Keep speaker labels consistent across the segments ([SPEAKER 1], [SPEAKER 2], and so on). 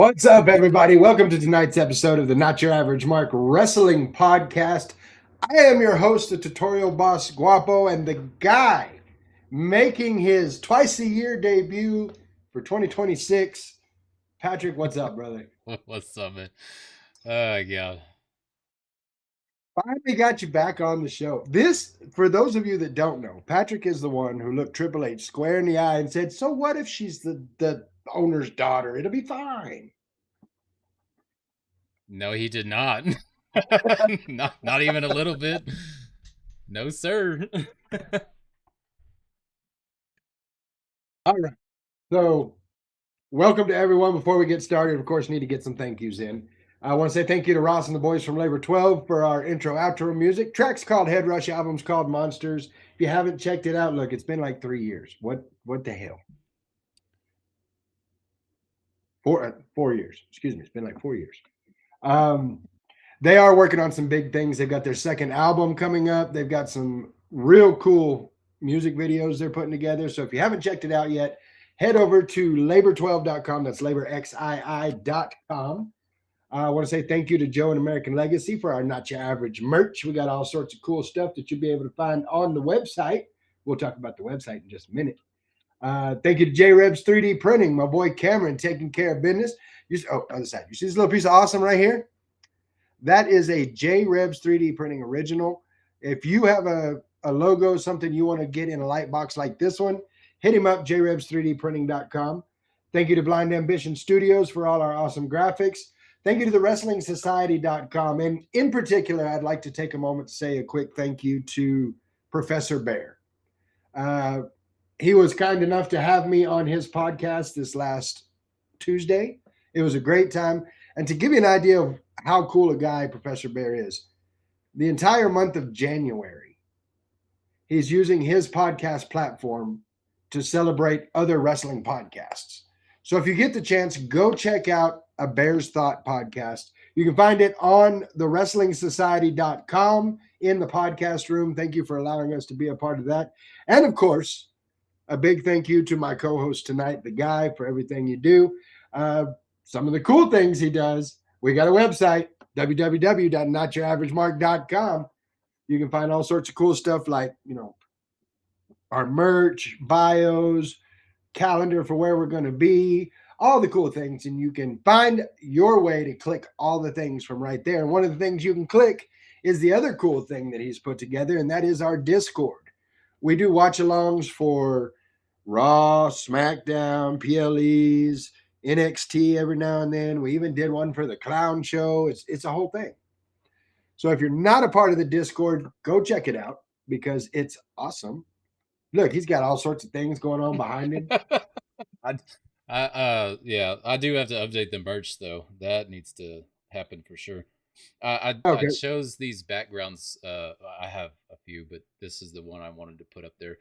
[SPEAKER 1] What's up, everybody? Welcome to tonight's episode of the Not Your Average Mark Wrestling Podcast. I am your host, the tutorial boss Guapo, and the guy making his twice-a-year debut for 2026. Patrick, what's up, brother?
[SPEAKER 2] What's up, man? Oh, God.
[SPEAKER 1] Finally got you back on the show. This, for those of you that don't know, Patrick is the one who looked Triple H square in the eye and said, "So what if she's the owner's daughter? It'll be fine."
[SPEAKER 2] No, he did not. not even a little bit. No, sir.
[SPEAKER 1] All right. So welcome to everyone. Before we get started, of course, need to get some thank yous in. I want to say thank you to Ross and the boys from Labor 12 for our intro outro music. Track's called Head Rush, album's called Monsters. If you haven't checked it out, look, it's been like 3 years. What the hell? 4 years. Excuse me. It's been like 4 years. They are working on some big things. They've got their second album coming up. They've got some real cool music videos they're putting together. So if you haven't checked it out yet, head over to labor12.com. That's laborxii.com. I want to say thank you to Joe and American Legacy for our Not Your Average merch. We got all sorts of cool stuff that you'll be able to find on the website. We'll talk about the website in just a minute. Thank you to J-Rebs 3D Printing, my boy Cameron taking care of business. Other side. You see this little piece of awesome right here? That is a J-Rebs 3D Printing original. If you have a logo, something you want to get in a light box like this one, hit him up, jrebs3dprinting.com. Thank you to Blind Ambition Studios for all our awesome graphics. Thank you to the WrestlingSociety.com. And in particular, I'd like to take a moment to say a quick thank you to Professor Bear. He was kind enough to have me on his podcast this last Tuesday. It was a great time. And to give you an idea of how cool a guy Professor Bear is, the entire month of January, he's using his podcast platform to celebrate other wrestling podcasts. So if you get the chance, go check out a Bear's Thought podcast. You can find it on the WrestlingSociety.com in the podcast room. Thank you for allowing us to be a part of that. And of course, a big thank you to my co-host tonight, the guy, for everything you do. Some of the cool things he does. We got a website, www.notyouraverage.mark.com. You can find all sorts of cool stuff like, our merch, bios, calendar for where we're going to be, all the cool things. And you can find your way to click all the things from right there. And one of the things you can click is the other cool thing that he's put together, and that is our Discord. We do watch-alongs for Raw, SmackDown, PLEs, NXT every now and then. We even did one for the Clown Show. It's a whole thing. So if you're not a part of the Discord, go check it out because it's awesome. Look, he's got all sorts of things going on behind him.
[SPEAKER 2] Yeah, I do have to update the merch though. That needs to happen for sure. I chose these backgrounds. I have a few, but this is the one I wanted to put up there.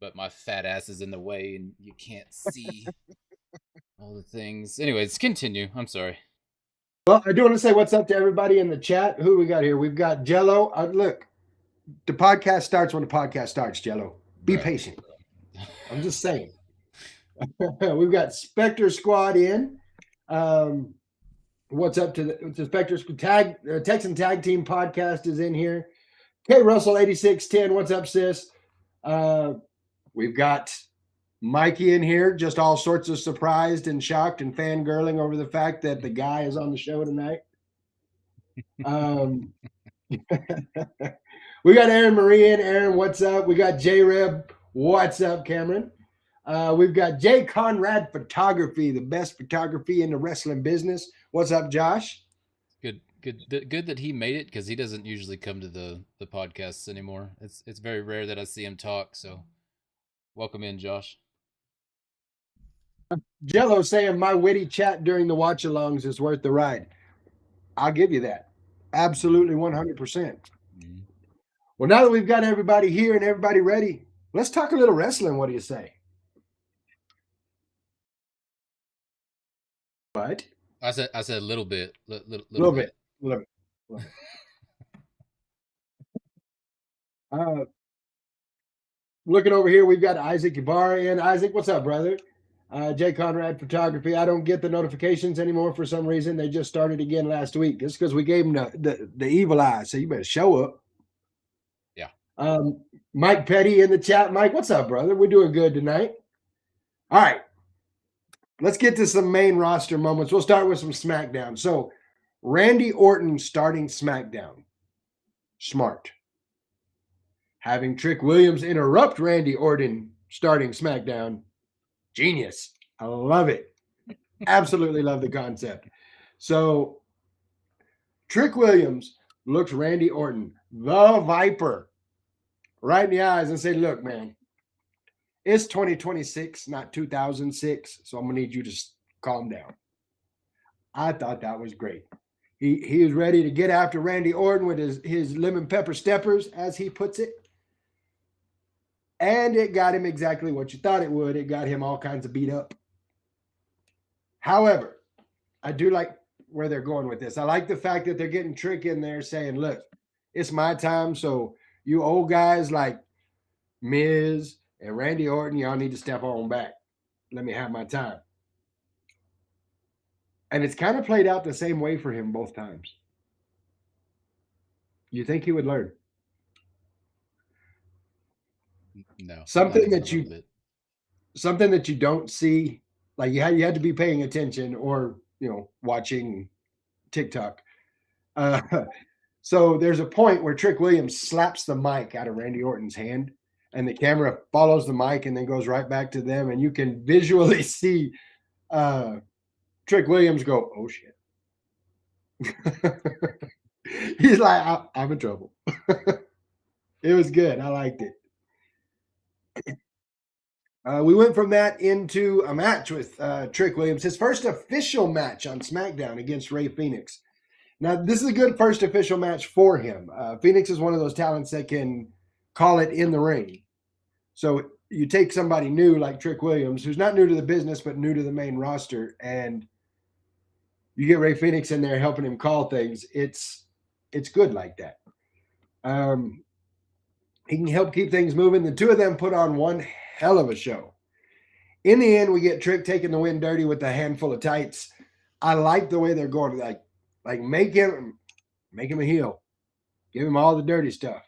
[SPEAKER 2] But my fat ass is in the way, and you can't see all the things. Anyways, continue. I'm sorry.
[SPEAKER 1] Well, I do want to say what's up to everybody in the chat. Who we got here? We've got Jello. Look, the podcast starts when the podcast starts, Jello. Be patient. I'm just saying. We've got Spectre Squad in. What's up to the Spectre Tag Texan Tag Team Podcast is in here. K Russell 8610. What's up, sis? We've got Mikey in here, just all sorts of surprised and shocked and fangirling over the fact that the guy is on the show tonight. We got Aaron Marie in. Aaron, what's up? We got J-Reb. What's up, Cameron? We've got Jay Conrad Photography, the best photography in the wrestling business. What's up, Josh?
[SPEAKER 2] Good that he made it because he doesn't usually come to the podcasts anymore. It's very rare that I see him talk. So, welcome in, Josh.
[SPEAKER 1] Jello saying my witty chat during the watch-alongs is worth the ride. I'll give you that. Absolutely 100%. Mm-hmm. Well, now that we've got everybody here and everybody ready, let's talk a little wrestling. What do you say? What?
[SPEAKER 2] I said a little bit.
[SPEAKER 1] Little bit. Looking over here, we've got Isaac Ibarra in. Isaac, what's up, brother? Jay Conrad Photography. I don't get the notifications anymore for some reason. They just started again last week. It's because we gave them the evil eye. So you better show up.
[SPEAKER 2] Yeah.
[SPEAKER 1] Mike Petty in the chat. Mike, what's up, brother? We're doing good tonight. All right. Let's get to some main roster moments. We'll start with some SmackDown. So Randy Orton starting SmackDown. Smart. Having Trick Williams interrupt Randy Orton starting SmackDown. Genius. I love it. Absolutely love the concept. So Trick Williams looks Randy Orton, the Viper, right in the eyes and say, look, man, it's 2026, not 2006. So I'm going to need you to calm down. I thought that was great. He was ready to get after Randy Orton with his lemon pepper steppers, as he puts it. And it got him exactly what you thought it would. It got him all kinds of beat up. However, I do like where they're going with this. I like the fact that they're getting Trick in there saying, look, it's my time. So you old guys like Miz and Randy Orton, y'all need to step on back. Let me have my time. And it's kind of played out the same way for him both times. You think he would learn?
[SPEAKER 2] No.
[SPEAKER 1] Something that you don't see, like you had to be paying attention or watching TikTok. So there's a point where Trick Williams slaps the mic out of Randy Orton's hand, and the camera follows the mic and then goes right back to them, and you can visually see Trick Williams go, oh shit. He's like, I'm in trouble. It was good. I liked it. We went from that into a match with Trick Williams, his first official match on SmackDown against Rey Fenix. Now, this is a good first official match for him. Phoenix is one of those talents that can call it in the ring. So you take somebody new like Trick Williams, who's not new to the business, but new to the main roster, and you get Rey Fenix in there helping him call things. It's good like that. He can help keep things moving. The two of them put on one hell of a show. In the end, we get Trick taking the win dirty with a handful of tights. I like the way they're going. Like make him a heel. Give him all the dirty stuff.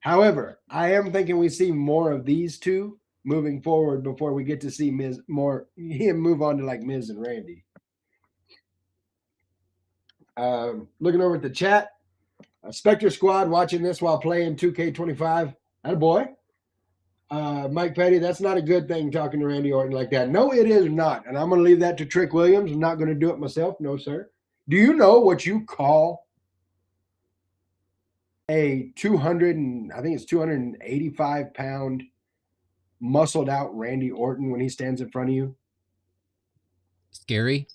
[SPEAKER 1] However, I am thinking we see more of these two moving forward before we get to see him move on to like Miz and Randy. Looking over at the chat, Spectre Squad watching this while playing 2K25. Attaboy. Mike Petty, that's not a good thing talking to Randy Orton like that. No, it is not. And I'm going to leave that to Trick Williams. I'm not going to do it myself. No, sir. Do you know what you call a 285-pound muscled out Randy Orton when he stands in front of you?
[SPEAKER 2] Scary?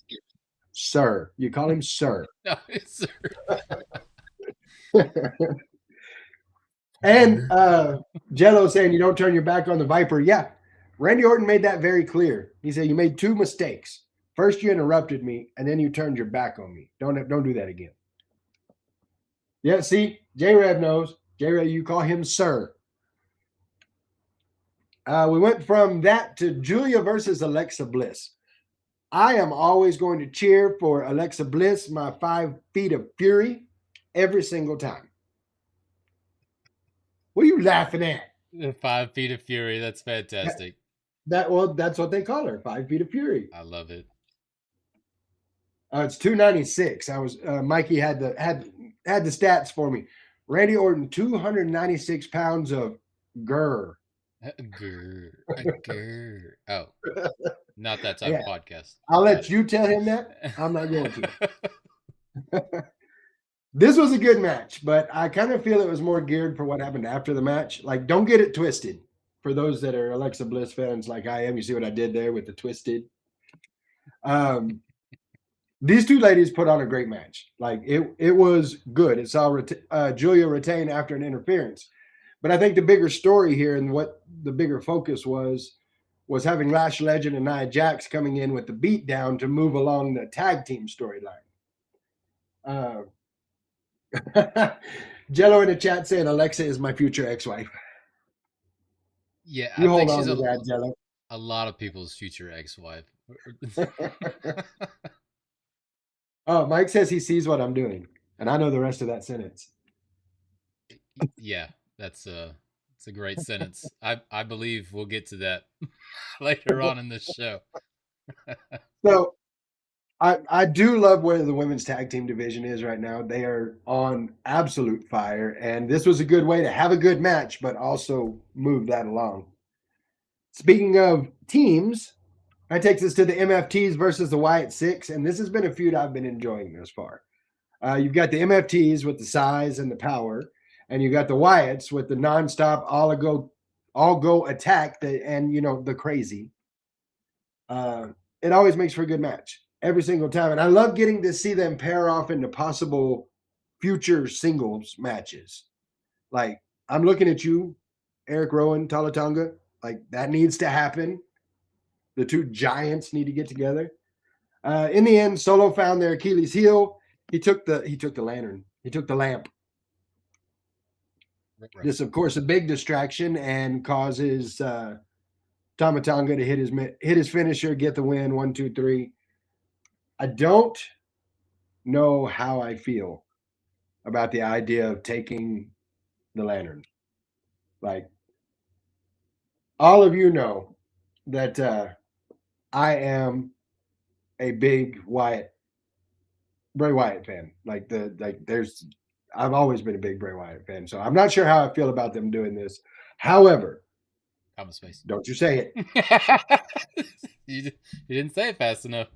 [SPEAKER 1] Sir. You call him sir.
[SPEAKER 2] No, it's sir.
[SPEAKER 1] And Jello saying you don't turn your back on the Viper. Yeah, Randy Orton made that very clear. He said you made two mistakes. First, you interrupted me, and then you turned your back on me. Don't do that again. Yeah, see, J-Rev knows. J-Rev, you call him sir. We went from that to Julia versus Alexa Bliss. I am always going to cheer for Alexa Bliss, my 5 feet of fury, every single time. What are you laughing at?
[SPEAKER 2] 5 feet of fury. That's fantastic.
[SPEAKER 1] That's what they call her, 5 feet of fury.
[SPEAKER 2] I love it.
[SPEAKER 1] It's 296. I was Mikey had the stats for me. Randy Orton, 296 pounds of grr.
[SPEAKER 2] Grr. Oh, not that type of podcast.
[SPEAKER 1] I'll let you tell him that. I'm not going to. This was a good match, but I kind of feel it was more geared for what happened after the match. Like, don't get it twisted. For those that are Alexa Bliss fans like I am, you see what I did there with the twisted. These two ladies put on a great match. Like, it was good. It saw Julia retain after an interference. But I think the bigger story here and what the bigger focus was having Lash Legend and Nia Jax coming in with the beatdown to move along the tag team storyline. Jello in the chat saying Alexa is my future ex-wife.
[SPEAKER 2] Yeah,
[SPEAKER 1] you hold on to that, Jello.
[SPEAKER 2] a lot of people's future ex-wife.
[SPEAKER 1] Oh, Mike says he sees what I'm doing, and I know the rest of that sentence.
[SPEAKER 2] Yeah, it's a great sentence. I believe we'll get to that later on in this show.
[SPEAKER 1] So I do love where the women's tag team division is right now. They are on absolute fire, and this was a good way to have a good match, but also move that along. Speaking of teams, that takes us to the MFTs versus the Wyatt Six, and this has been a feud I've been enjoying thus far. You've got the MFTs with the size and the power, and you've got the Wyatts with the nonstop all go attack and the crazy. It always makes for a good match every single time, and I love getting to see them pair off into possible future singles matches. Like I'm looking at you, Eric Rowan, Talatonga. Like that needs to happen. The two giants need to get together. In the end, Solo found their Achilles heel. He took the lantern. He took the lamp. This, of course, a big distraction and causes Tama Tonga to hit his finisher, get the win. 1, 2, 3. I don't know how I feel about the idea of taking the lantern. Like all of you know that I am a big Bray Wyatt fan. I've always been a big Bray Wyatt fan, so I'm not sure how I feel about them doing this. However,
[SPEAKER 2] Common space.
[SPEAKER 1] don't you say it.
[SPEAKER 2] You didn't say it fast enough.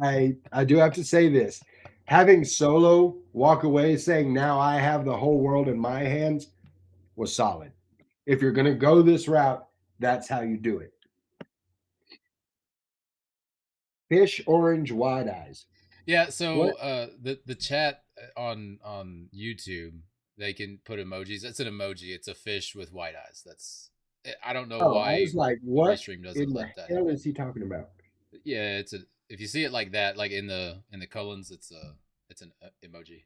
[SPEAKER 1] I do have to say this. Having Solo walk away saying, now I have the whole world in my hands, was solid. If you're going to go this route, that's how you do it. Fish, orange, wide eyes.
[SPEAKER 2] Yeah, so the chat on YouTube, they can put emojis. It's an emoji. It's a fish with white eyes. I don't know why.
[SPEAKER 1] I was like, what
[SPEAKER 2] Restream doesn't
[SPEAKER 1] in the
[SPEAKER 2] let that
[SPEAKER 1] hell
[SPEAKER 2] happen.
[SPEAKER 1] is he talking about?
[SPEAKER 2] Yeah, if you see it like that, like in the colons, it's an emoji.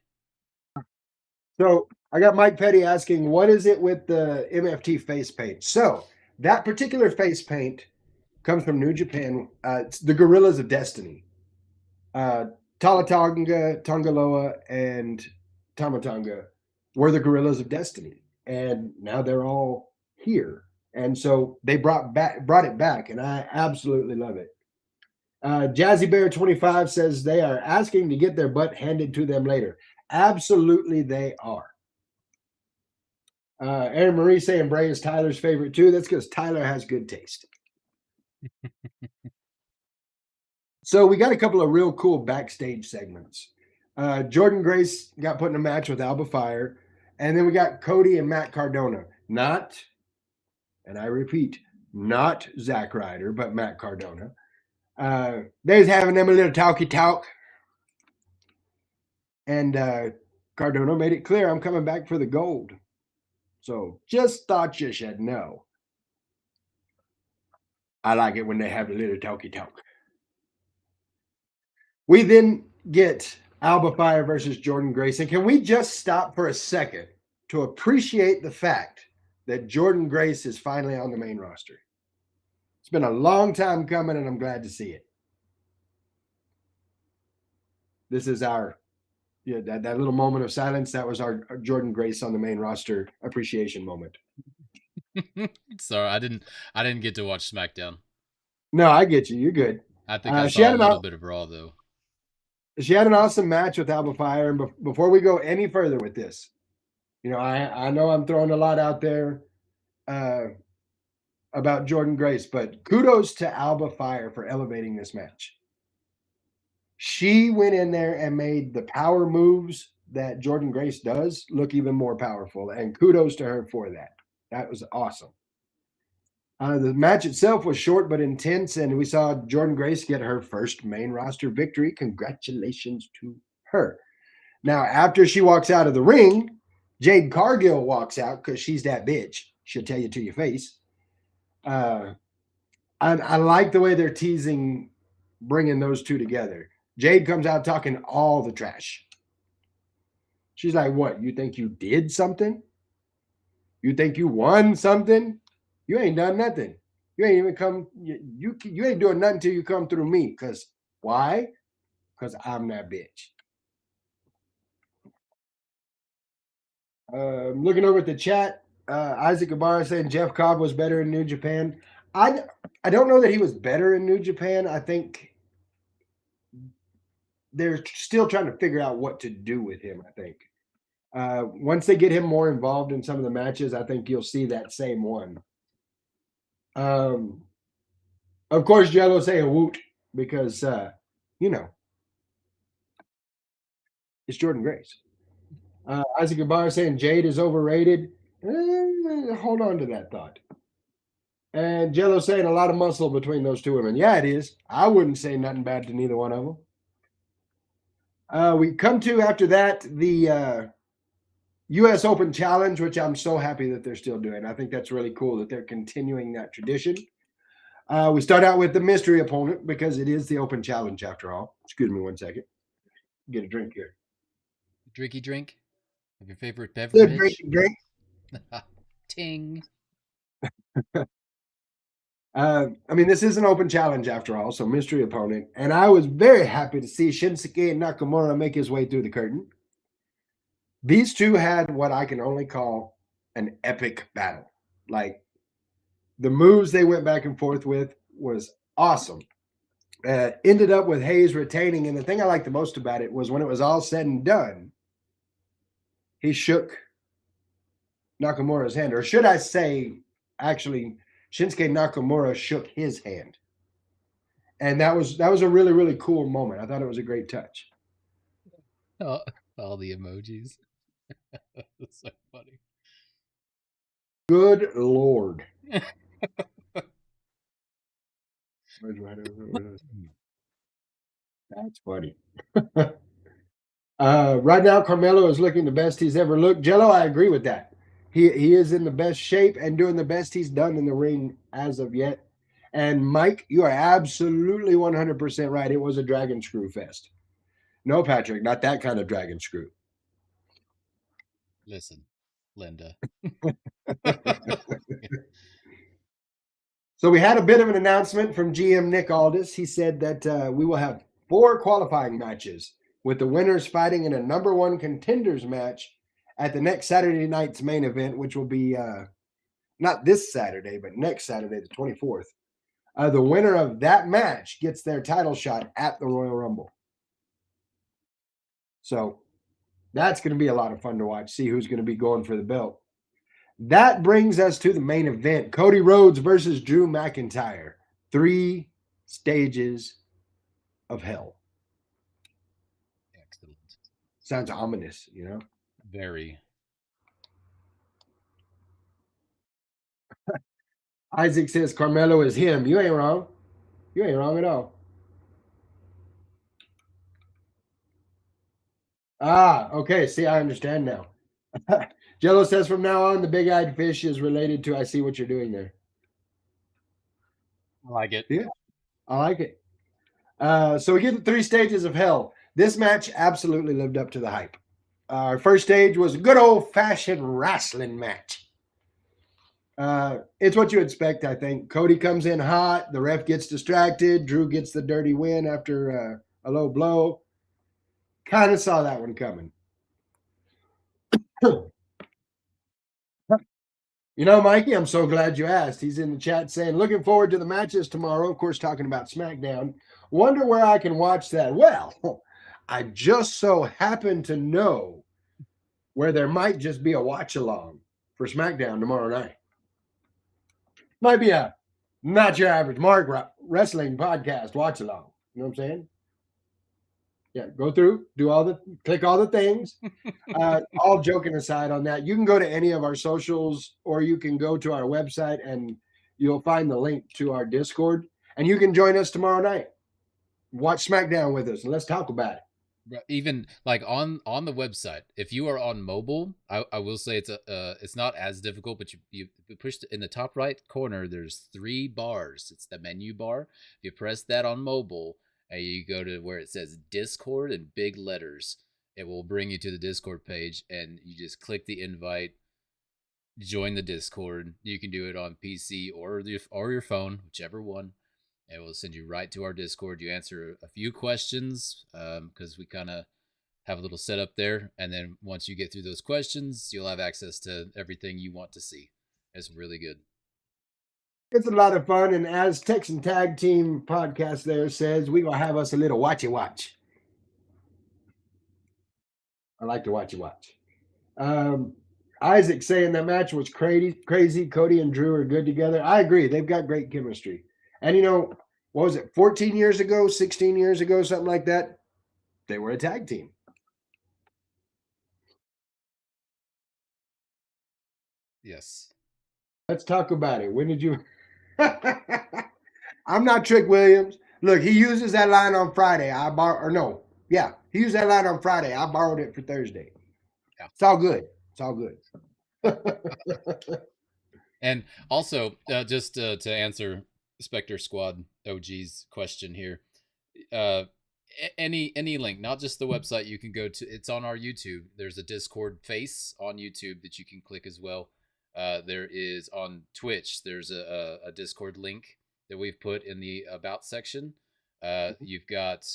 [SPEAKER 1] So I got Mike Petty asking, what is it with the MFT face paint? So that particular face paint comes from New Japan. It's the Gorillas of Destiny. Talatonga, Tongaloa, and Tamatonga were the Gorillas of Destiny, and now they're all here. And so they brought it back, and I absolutely love it. Jazzy Bear 25 says they are asking to get their butt handed to them later. Absolutely, they are. Aaron Marie saying Bray is Tyler's favorite too. That's because Tyler has good taste. So we got a couple of real cool backstage segments. Jordan Grace got put in a match with Alba Fire, and then we got Cody and Matt Cardona. Not, and I repeat, not Zack Ryder, but Matt Cardona. They was having them a little talky talk, and Cardona made it clear, I'm coming back for the gold. So just thought you should know. I like it when they have a little talky talk. We then get Alba Fire versus Jordan Grace. And can we just stop for a second to appreciate the fact that Jordan Grace is finally on the main roster? It's been a long time coming, and I'm glad to see it. This is that little moment of silence. That was our Jordan Grace on the main roster appreciation moment.
[SPEAKER 2] Sorry, I didn't get to watch SmackDown.
[SPEAKER 1] No, I get you. You're good.
[SPEAKER 2] I think I saw a little bit of Raw though.
[SPEAKER 1] She had an awesome match with Alba Fire. And before we go any further with this, I know I'm throwing a lot out there about Jordan Grace, but kudos to Alba Fire for elevating this match. She went in there and made the power moves that Jordan Grace does look even more powerful, and kudos to her for that. That was awesome. The match itself was short but intense, and we saw Jordan Grace get her first main roster victory. Congratulations to her. Now, after she walks out of the ring, Jade Cargill walks out because she's that bitch. She'll tell you to your face. I like the way they're teasing bringing those two together. Jade comes out talking all the trash. She's like, what? You think you did something? You think you won something? You ain't done nothing. You ain't even come. You ain't doing nothing till you come through me. Cause why? Cause I'm that bitch. Looking over at the chat, Isaac Ibarra saying Jeff Cobb was better in New Japan. I I don't know that he was better in New Japan. I think they're still trying to figure out what to do with him. I think once they get him more involved in some of the matches, I think you'll see that same one. Of course, Jello saying woot because you know it's Jordan Grace. Isaac Ibarra saying Jade is overrated. Hold on to that thought. And Jello saying a lot of muscle between those two women. Yeah, it is. I wouldn't say nothing bad to neither one of them. We come to after that the U.S. Open Challenge, which I'm so happy that they're still doing. I think that's really cool that they're continuing that tradition. We start out with the mystery opponent because it is the Open Challenge after all. Excuse me 1 second. Get a drink here.
[SPEAKER 2] Drinky drink of your favorite
[SPEAKER 1] Good drink,
[SPEAKER 2] beverage.
[SPEAKER 1] drink.
[SPEAKER 2] Ting.
[SPEAKER 1] I mean, this is an open challenge after all, so mystery opponent. And I was very happy to see Shinsuke Nakamura make his way through the curtain. These two had what I can only call an epic battle. Like the moves they went back and forth with was awesome. Ended up with Hayes retaining. And the thing I liked the most about it was when it was all said and done, he shook Nakamura's hand. Or should I say, actually, Shinsuke Nakamura shook his hand. And that was a really, really cool moment. I thought it was a great touch.
[SPEAKER 2] Oh, all the emojis. That's so funny.
[SPEAKER 1] Good Lord. That's funny. Right now, Carmelo is looking the best he's ever looked. Jello, I agree with that. He is in the best shape and doing the best he's done in the ring as of yet. And Mike, you are absolutely 100% right. It was a dragon screw fest. No, Patrick, not that kind of dragon screw.
[SPEAKER 2] Listen, Linda.
[SPEAKER 1] So we had a bit of an announcement from GM Nick Aldis. He said that we will have 4 qualifying matches with the winners fighting in a number 1 contenders match at the next Saturday night's main event, which will be not this Saturday, but next Saturday, the 24th. The winner of that match gets their title shot at the Royal Rumble. So that's going to be a lot of fun to watch, see who's going to be going for the belt. That brings us to the main event. Cody Rhodes versus Drew McIntyre. 3 stages of hell.
[SPEAKER 2] Excellent.
[SPEAKER 1] Sounds ominous, you know?
[SPEAKER 2] Very.
[SPEAKER 1] Isaac says Carmelo is him. You ain't wrong. You ain't wrong at all. Ah, okay. See, I understand now. Jello says from now on, the big-eyed fish is related to I see what you're doing there.
[SPEAKER 2] I like it.
[SPEAKER 1] Yeah, I like it. So we get the 3 stages of hell. This match absolutely lived up to the hype. Our first stage was a good old-fashioned wrestling match. It's what you expect, I think. Cody comes in hot. The ref gets distracted. Drew gets the dirty win after a low blow. Kind of saw that one coming. You know, Mikey, I'm so glad you asked. He's in the chat saying, looking forward to the matches tomorrow. Of course, talking about SmackDown. Wonder where I can watch that. Well, I just so happen to know where there might just be a watch along for SmackDown tomorrow night. Might be a not your average Mark wrestling podcast watch along. You know what I'm saying? Yeah, go through, click all the things. All joking aside on that, you can go to any of our socials or you can go to our website and you'll find the link to our Discord and you can join us tomorrow night. Watch SmackDown with us and let's talk about it.
[SPEAKER 2] Even like on the website, if you are on mobile, I will say it's not as difficult, but you push in the top right corner, there's 3 bars. It's the menu bar. If you press that on mobile and you go to where it says Discord in big letters, it will bring you to the Discord page and you just click the invite. join the Discord. You can do it on PC or your phone, whichever one. It will send you right to our Discord. You answer a few questions because we kind of have a little setup there, and then once you get through those questions, you'll have access to everything you want to see. It's really good.
[SPEAKER 1] It's a lot of fun, and as Texan Tag Team podcast there says, we gonna have us a little watchy watch. I like to watchy watch. Isaac saying that match was crazy. Cody and Drew are good together. I agree. They've got great chemistry. And what was it, 14 years ago, 16 years ago, something like that? They were a tag team.
[SPEAKER 2] Yes.
[SPEAKER 1] Let's talk about it. When did you? I'm not Trick Williams. Look, he uses that line on Friday. He used that line on Friday. I borrowed it for Thursday.
[SPEAKER 2] Yeah.
[SPEAKER 1] It's all good. It's all good.
[SPEAKER 2] And also, just to answer Spectre Squad OG's question here, any link, not just the website, you can go to. It's on our YouTube. There's a Discord face on YouTube that you can click as well. There is on Twitch. There's a Discord link that we've put in the about section. You've got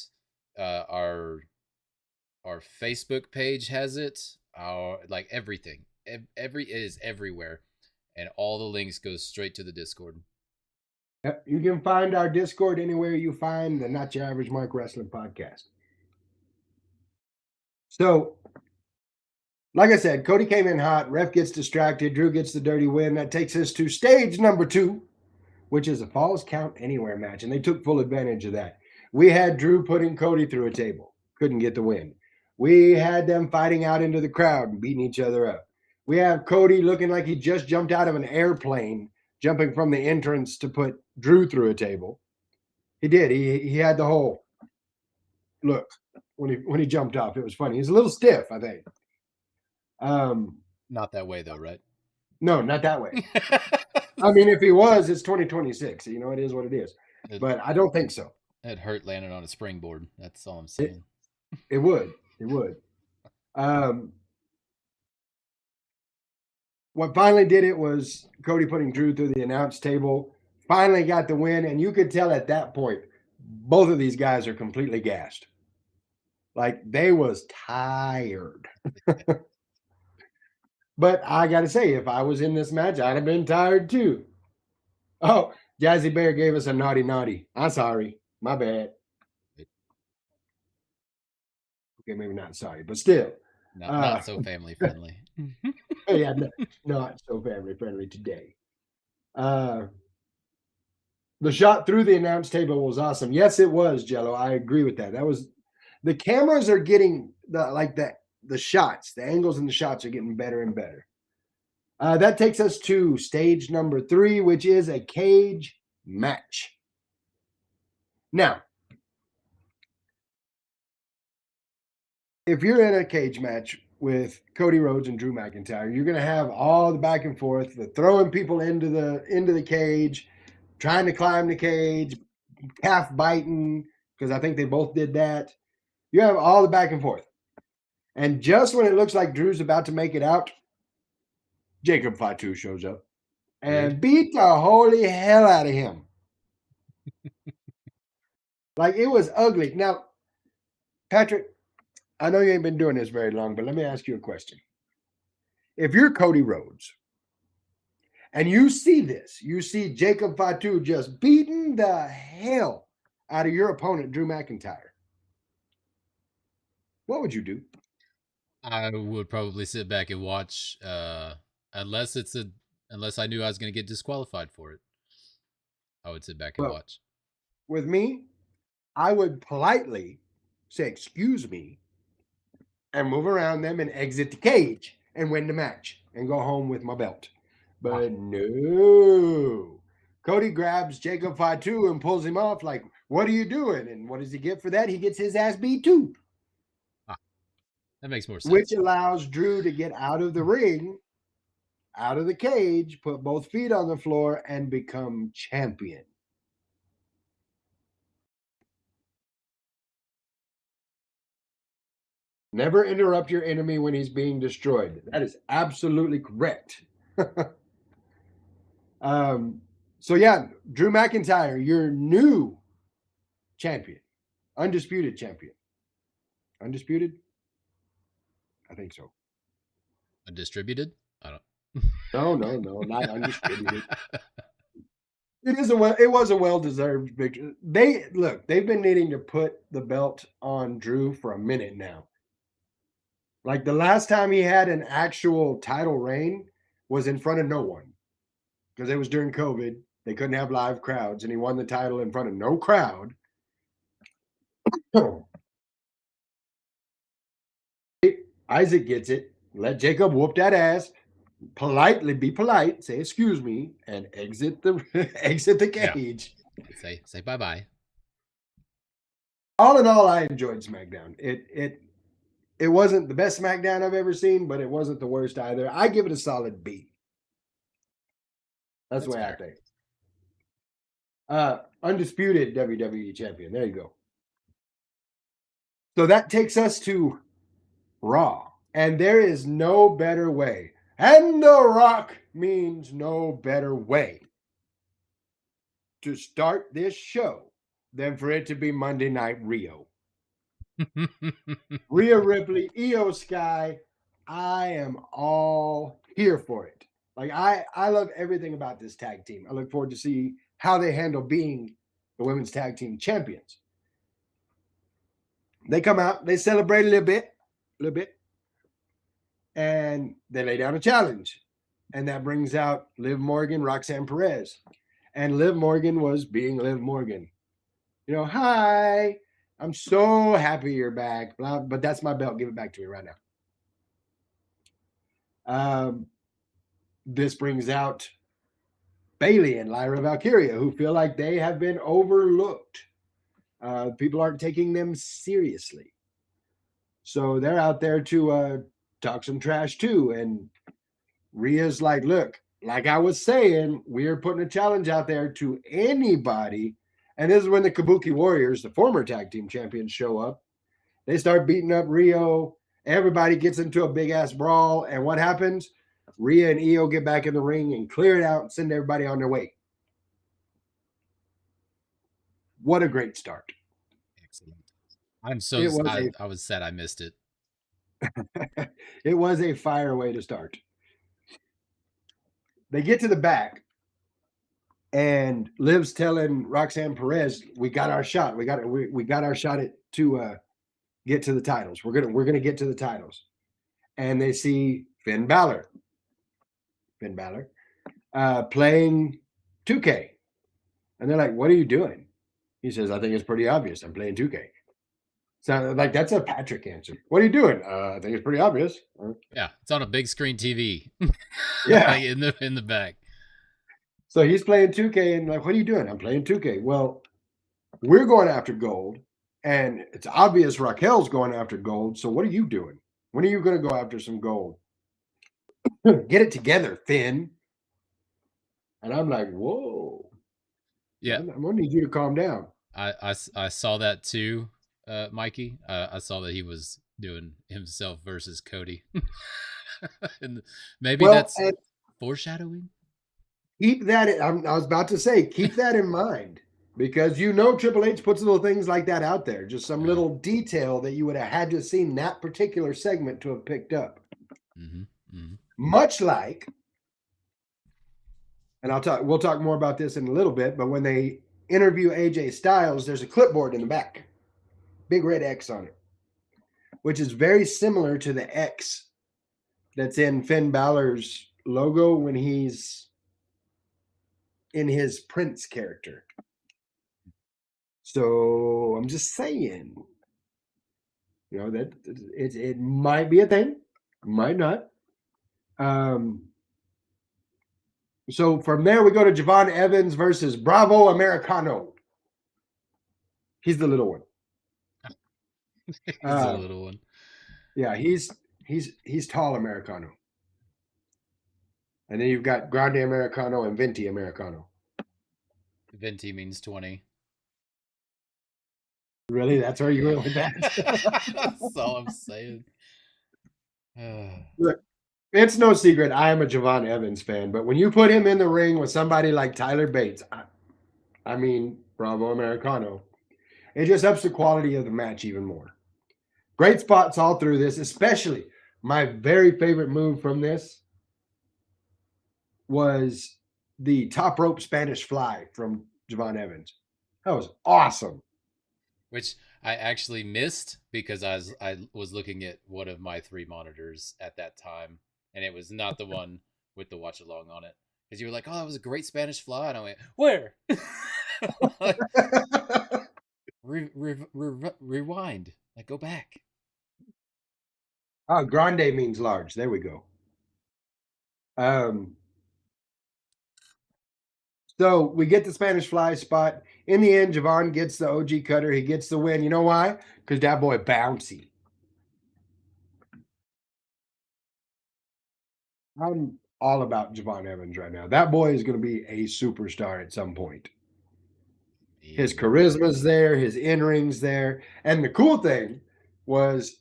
[SPEAKER 2] our Facebook page has it. Our like everything. It is everywhere, and all the links go straight to the Discord.
[SPEAKER 1] Yep. You can find our Discord anywhere you find the Not Your Average Mark Wrestling podcast. So, like I said, Cody came in hot. Ref gets distracted. Drew gets the dirty win. That takes us to stage number 2, which is a Falls Count Anywhere match, and they took full advantage of that. We had Drew putting Cody through a table. Couldn't get the win. We had them fighting out into the crowd and beating each other up. We have Cody looking like he just jumped out of an airplane, jumping from the entrance to put Drew through a table. He did. He had the whole look when he jumped off. It was funny. He's a little stiff, I think.
[SPEAKER 2] Not that way though, right?
[SPEAKER 1] No, not that way. I mean, if he was, it's 2026. You know, it is what it is. But I don't think so.
[SPEAKER 2] It hurt landing on a springboard. That's all I'm saying.
[SPEAKER 1] It would. It would. What finally did it was Cody putting Drew through the announce table. Finally got the win, and you could tell at that point both of these guys are completely gassed. Like they was tired. But I got to say, if I was in this match, I'd have been tired too. Oh, Jazzy Bear gave us a naughty. I'm sorry. My bad. Okay, maybe not sorry, but still.
[SPEAKER 2] Not so family friendly.
[SPEAKER 1] Yeah, not so family friendly today. The shot through the announce table was awesome. Yes, it was, Jello. I agree with that. That was the cameras are getting the shots, the angles and the shots are getting better and better. That takes us to stage number 3, which is a cage match. Now, if you're in a cage match with Cody Rhodes and Drew McIntyre, you're going to have all the back and forth, the throwing people into the cage, trying to climb the cage, calf biting, because I think they both did that. You have all the back and forth. And just when it looks like Drew's about to make it out, Jacob Fatu shows up and beat the holy hell out of him. Like it was ugly. Now, Patrick, I know you ain't been doing this very long, but let me ask you a question. If you're Cody Rhodes and you see this, you see Jacob Fatu just beating the hell out of your opponent, Drew McIntyre, what would you do?
[SPEAKER 2] I would probably sit back and watch, unless I knew I was going to get disqualified for it. I would sit back and watch.
[SPEAKER 1] With me, I would politely say, "Excuse me," and move around them and exit the cage and win the match and go home with my belt. But no. Cody grabs Jacob Fatu and pulls him off like, "What are you doing?" And what does he get for that? He gets his ass beat too.
[SPEAKER 2] That makes more sense.
[SPEAKER 1] Which allows Drew to get out of the ring, out of the cage, put both feet on the floor, and become champion. Never interrupt your enemy when he's being destroyed. That is absolutely correct. um, so yeah, Drew McIntyre, your new champion, undisputed champion, undisputed. I think so.
[SPEAKER 2] Undistributed? I don't.
[SPEAKER 1] No, not undisputed. It was a well deserved victory. They've been needing to put the belt on Drew for a minute now. Like the last time he had an actual title reign was in front of no one because it was during COVID. They couldn't have live crowds, and he won the title in front of no crowd. Isaac gets it. Let Jacob whoop that ass. Politely be polite, say excuse me, and exit the exit the cage.
[SPEAKER 2] Yeah. Say bye bye.
[SPEAKER 1] All in all, I enjoyed SmackDown. It wasn't the best SmackDown I've ever seen, but it wasn't the worst either. I give it a solid B. That's the way fair. I think. Undisputed WWE champion. There you go. So that takes us to Raw. And there is no better way. And The Rock means no better way to start this show than for it to be Monday Night Rio. Rhea Ripley, Io Sky. I am all here for it. Like I love everything about this tag team. I look forward to see how they handle being the women's tag team champions. They come out, they celebrate a little bit, and they lay down a challenge. And that brings out Liv Morgan, Roxanne Perez. And Liv Morgan was being Liv Morgan. You know, hi, I'm so happy you're back. Blah, but that's my belt. Give it back to me right now. This brings out Bayley and Lyra Valkyria, who feel like they have been overlooked. People aren't taking them seriously. So they're out there to talk some trash too. And Rhea's like, look, like I was saying, we're putting a challenge out there to anybody. And this is when the Kabuki Warriors, the former tag team champions, show up. They start beating up Rio. Everybody gets into a big ass brawl. And what happens? Rhea and Io get back in the ring and clear it out and send everybody on their way. What a great start.
[SPEAKER 2] Excellent. I'm so I was sad I missed it.
[SPEAKER 1] It was a fire way to start. They get to the back, and Liv's telling Roxanne Perez, "We got our shot. We got our shot to get to the titles. We're gonna get to the titles." And they see Finn Balor playing 2K, and they're like, "What are you doing?" He says, "I think it's pretty obvious. I'm playing 2K." So like that's a Patrick answer. What are you doing? I think it's pretty obvious.
[SPEAKER 2] Yeah, it's on a big screen TV.
[SPEAKER 1] Yeah,
[SPEAKER 2] like in the back.
[SPEAKER 1] So he's playing 2K and like, what are you doing? I'm playing 2K. Well, we're going after gold, and it's obvious Raquel's going after gold. So what are you doing? When are you going to go after some gold? Get it together, Finn. And I'm like, whoa.
[SPEAKER 2] Yeah,
[SPEAKER 1] I'm going to need you to calm down.
[SPEAKER 2] I saw that too, Mikey. I saw that he was doing himself versus Cody. And maybe that's foreshadowing.
[SPEAKER 1] Keep that. I was about to say, keep that in mind, because Triple H puts little things like that out there, just some little detail that you would have had to have seen that particular segment to have picked up. Much like, and we'll talk more about this in a little bit, but when they interview AJ Styles, there's a clipboard in the back, big red X on it, which is very similar to the X that's in Finn Balor's logo when he's in his Prince character. So I'm just saying, that it might be a thing, might not. So from there we go to Javon Evans versus Bravo Americano. He's the little one.
[SPEAKER 2] He's the little one.
[SPEAKER 1] Yeah, he's tall Americano. And then you've got Grande Americano and Venti Americano.
[SPEAKER 2] Venti means 20.
[SPEAKER 1] Really? That's where you went with that?
[SPEAKER 2] That's all I'm saying.
[SPEAKER 1] Look, It's no secret I am a Javon Evans fan, but when you put him in the ring with somebody like Tyler Bates, I mean, bravo Americano, it just ups the quality of the match even more. Great spots all through this, especially my very favorite move from this was the top rope Spanish fly from Javon Evans. That was awesome.
[SPEAKER 2] Which I actually missed because I was looking at one of my three monitors at that time, and it was not the one with the watch along on it. Because you were like, "Oh, that was a great Spanish fly," and I went, "Where?" Like, rewind. Like, go back.
[SPEAKER 1] Oh, grande means large. There we go. Um, so we get the Spanish fly spot. In the end, Javon gets the OG cutter. He gets the win. You know why? Because that boy bouncy. I'm all about Javon Evans right now. That boy is going to be a superstar at some point. His
[SPEAKER 2] He
[SPEAKER 1] charisma's there, his in-ring's there. And the cool thing was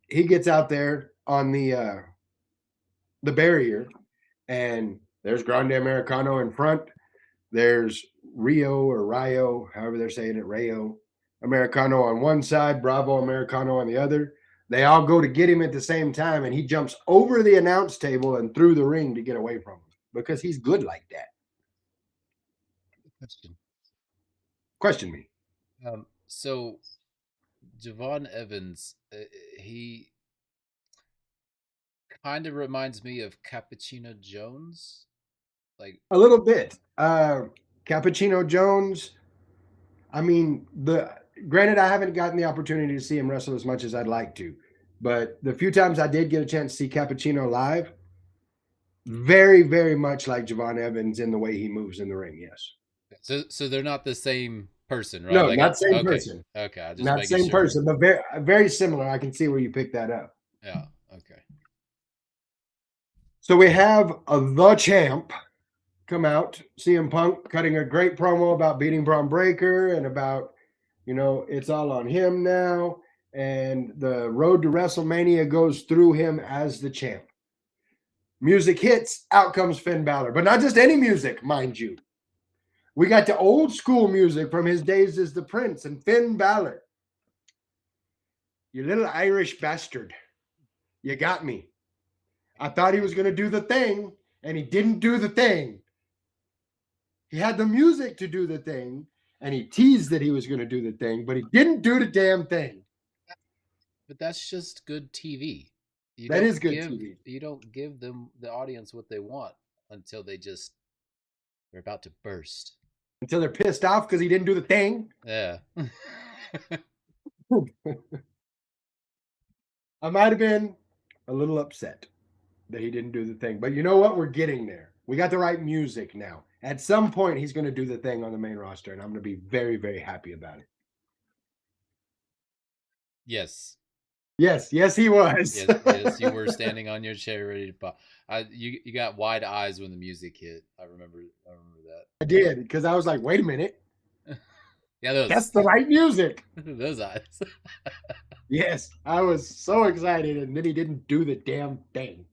[SPEAKER 1] he gets out there on the barrier, and there's Grande Americano in front. There's Rio, however they're saying it, Rayo Americano on one side, Bravo Americano on the other. They all go to get him at the same time, and he jumps over the announce table and through the ring to get away from him because he's good like that.
[SPEAKER 2] question.
[SPEAKER 1] Question me.
[SPEAKER 2] So Javon Evans, he kind of reminds me of Cappuccino Jones. Like,
[SPEAKER 1] A little bit. Cappuccino Jones. I mean, the granted, I haven't gotten the opportunity to see him wrestle as much as I'd like to, but the few times I did get a chance to see Cappuccino live, very, very much like Javon Evans in the way he moves in the ring. Yes.
[SPEAKER 2] so they're not the same person, right?
[SPEAKER 1] No,
[SPEAKER 2] Like,
[SPEAKER 1] not same
[SPEAKER 2] okay,
[SPEAKER 1] person.
[SPEAKER 2] okay, I just
[SPEAKER 1] Not
[SPEAKER 2] making
[SPEAKER 1] same
[SPEAKER 2] sure.
[SPEAKER 1] person, but very, very similar. I can see where you picked that up.
[SPEAKER 2] Yeah, okay.
[SPEAKER 1] So we have the champ come out, CM Punk cutting a great promo about beating Braun Breaker and about, it's all on him now. And the road to WrestleMania goes through him as the champ. Music hits, out comes Finn Balor, but not just any music, mind you. We got the old school music from his days as the Prince and Finn Balor. You little Irish bastard. You got me. I thought he was going to do the thing, and he didn't do the thing. He had the music to do the thing, and he teased that he was going to do the thing, but he didn't do the damn thing.
[SPEAKER 2] But that's just good TV. You
[SPEAKER 1] That
[SPEAKER 2] don't
[SPEAKER 1] is good
[SPEAKER 2] give
[SPEAKER 1] TV.
[SPEAKER 2] you don't give them the audience what they want until they're about to burst.
[SPEAKER 1] Until they're pissed off because he didn't do the thing.
[SPEAKER 2] Yeah.
[SPEAKER 1] I might have been a little upset that he didn't do the thing. But you know what? We're getting there. We got the right music now. At some point, he's going to do the thing on the main roster, and I'm going to be very, very happy about it.
[SPEAKER 2] Yes.
[SPEAKER 1] Yes, he was.
[SPEAKER 2] Yes, you were standing on your chair ready to pop. You got wide eyes when the music hit. I remember that.
[SPEAKER 1] I did, because I was like, wait a minute.
[SPEAKER 2] Yeah,
[SPEAKER 1] That's the right music.
[SPEAKER 2] those eyes.
[SPEAKER 1] Yes, I was so excited, and then he didn't do the damn thing.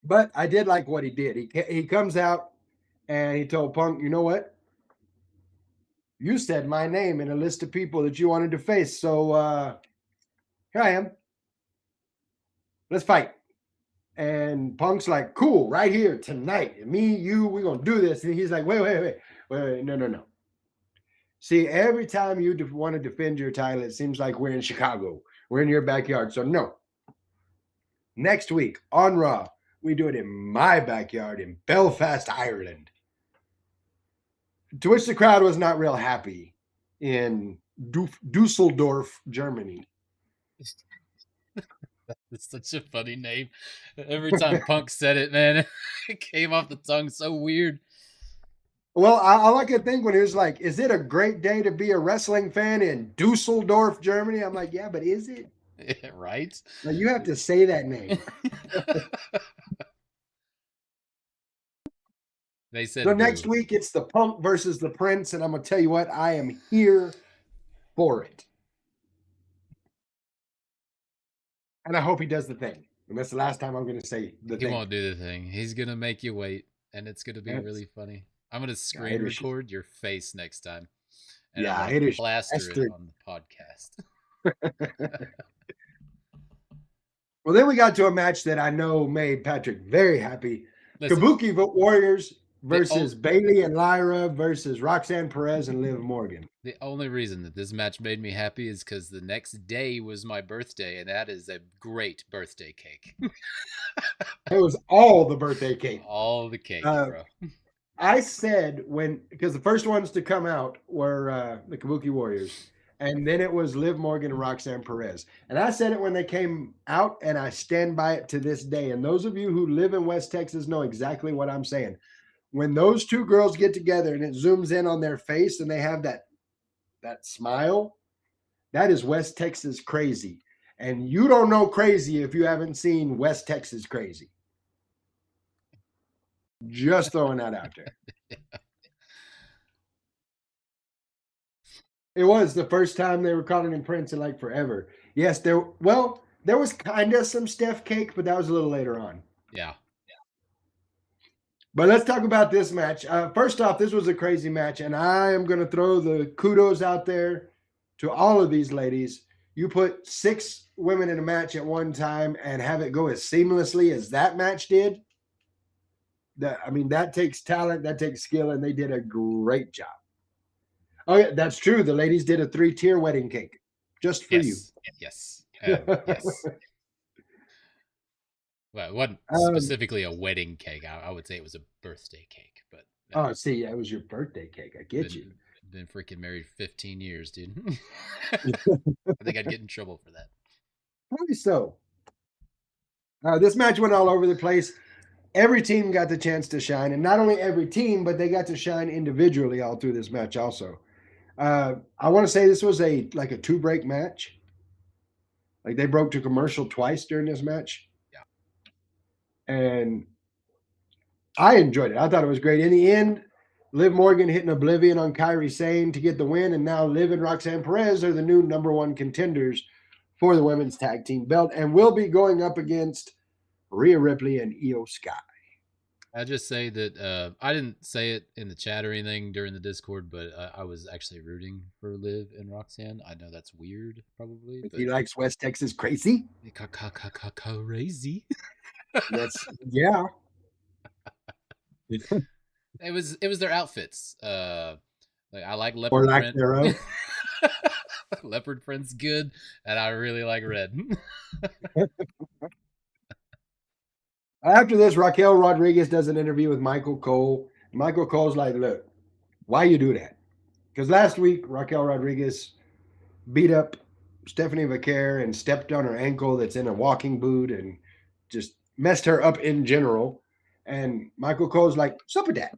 [SPEAKER 1] But I did like what he did. He comes out and he told Punk, you know what? You said my name in a list of people that you wanted to face. So here I am. Let's fight. And Punk's like, cool, right here tonight. Me, you, we're going to do this. And he's like, wait. No. See, every time you want to defend your title, it seems like we're in Chicago. We're in your backyard. So no. Next week on Raw, we do it in my backyard in Belfast, Ireland. To which the crowd was not real happy in Dusseldorf, Germany.
[SPEAKER 2] It's such a funny name. Every time Punk said it, man, it came off the tongue so weird.
[SPEAKER 1] Well, all I could think when he was like, is it a great day to be a wrestling fan in Dusseldorf, Germany? I'm like, yeah, but is it?
[SPEAKER 2] Yeah, right?
[SPEAKER 1] Like, you have to say that name.
[SPEAKER 2] They said
[SPEAKER 1] So next week, it's the Punk versus the Prince. And I'm going to tell you what, I am here for it. And I hope he does the thing. And that's the last time I'm going to say the
[SPEAKER 2] He
[SPEAKER 1] thing.
[SPEAKER 2] won't do the thing. He's gonna make you wait, and it's gonna be
[SPEAKER 1] That's,
[SPEAKER 2] really funny. I'm gonna
[SPEAKER 1] yeah,
[SPEAKER 2] screen record your face next time, and I'm gonna
[SPEAKER 1] it is
[SPEAKER 2] plaster it
[SPEAKER 1] Esther.
[SPEAKER 2] on the podcast.
[SPEAKER 1] Well, then we got to a match that I know made Patrick very happy.
[SPEAKER 2] Listen,
[SPEAKER 1] Kabuki Warriors
[SPEAKER 2] the
[SPEAKER 1] versus Bailey and Lyra versus Roxanne Perez and Liv Morgan.
[SPEAKER 2] the only reason that this match made me happy is because the next day was my birthday, and that is a great birthday cake.
[SPEAKER 1] It was all the birthday cake.
[SPEAKER 2] All the cake, bro.
[SPEAKER 1] I said because the first ones to come out were the Kabuki Warriors, and then it was Liv Morgan and Roxanne Perez. And I said it when they came out, and I stand by it to this day. And those of you who live in West Texas know exactly what I'm saying. When those two girls get together and it zooms in on their face and they have that smile, that is West Texas crazy. And you don't know crazy if you haven't seen West Texas crazy. Just throwing that out there. It was the first time they were calling him Prince in like forever. Yes, there was kind of some Steph cake, but that was a little later on.
[SPEAKER 2] Yeah.
[SPEAKER 1] But let's talk about this match. First off, this was a crazy match, and I am going to throw the kudos out there to all of these ladies. You put 6 women in a match at one time and have it go as seamlessly as that match did. That takes talent, that takes skill, and they did a great job. Oh, yeah, that's true. The ladies did a 3-tier wedding cake just for you.
[SPEAKER 2] Yes. Yes. Well, it wasn't specifically a wedding cake. I would say it was a birthday cake. But
[SPEAKER 1] see, it was your birthday cake. I get you.
[SPEAKER 2] Been freaking married 15 years, dude. I think I'd get in trouble for that.
[SPEAKER 1] Probably so. This match went all over the place. Every team got the chance to shine, and not only every team, but they got to shine individually all through this match also. I want to say this was a 2-break match. Like they broke to commercial twice during this match. Yeah. And I enjoyed it. I thought it was great. In the end, Liv Morgan hitting Oblivion on Kairi Sane to get the win, and now Liv and Roxanne Perez are the new number 1 contenders for the women's tag team belt, and will be going up against Rhea Ripley and Io Sky.
[SPEAKER 2] I just say that I didn't say it in the chat or anything during the Discord, but I was actually rooting for Liv and Roxanne. I know that's weird, probably.
[SPEAKER 1] But he likes West Texas crazy.
[SPEAKER 2] Crazy.
[SPEAKER 1] That's yeah.
[SPEAKER 2] It was their outfits. I like leopard
[SPEAKER 1] or lack
[SPEAKER 2] print.
[SPEAKER 1] Thereof.
[SPEAKER 2] Leopard print's good, and I really like red.
[SPEAKER 1] After this, Raquel Rodriguez does an interview with Michael Cole. Michael Cole's like, look, why you do that? Because last week, Raquel Rodriguez beat up Stephanie Vaquer and stepped on her ankle that's in a walking boot and just messed her up in general. And Michael Cole's like, what's up with that?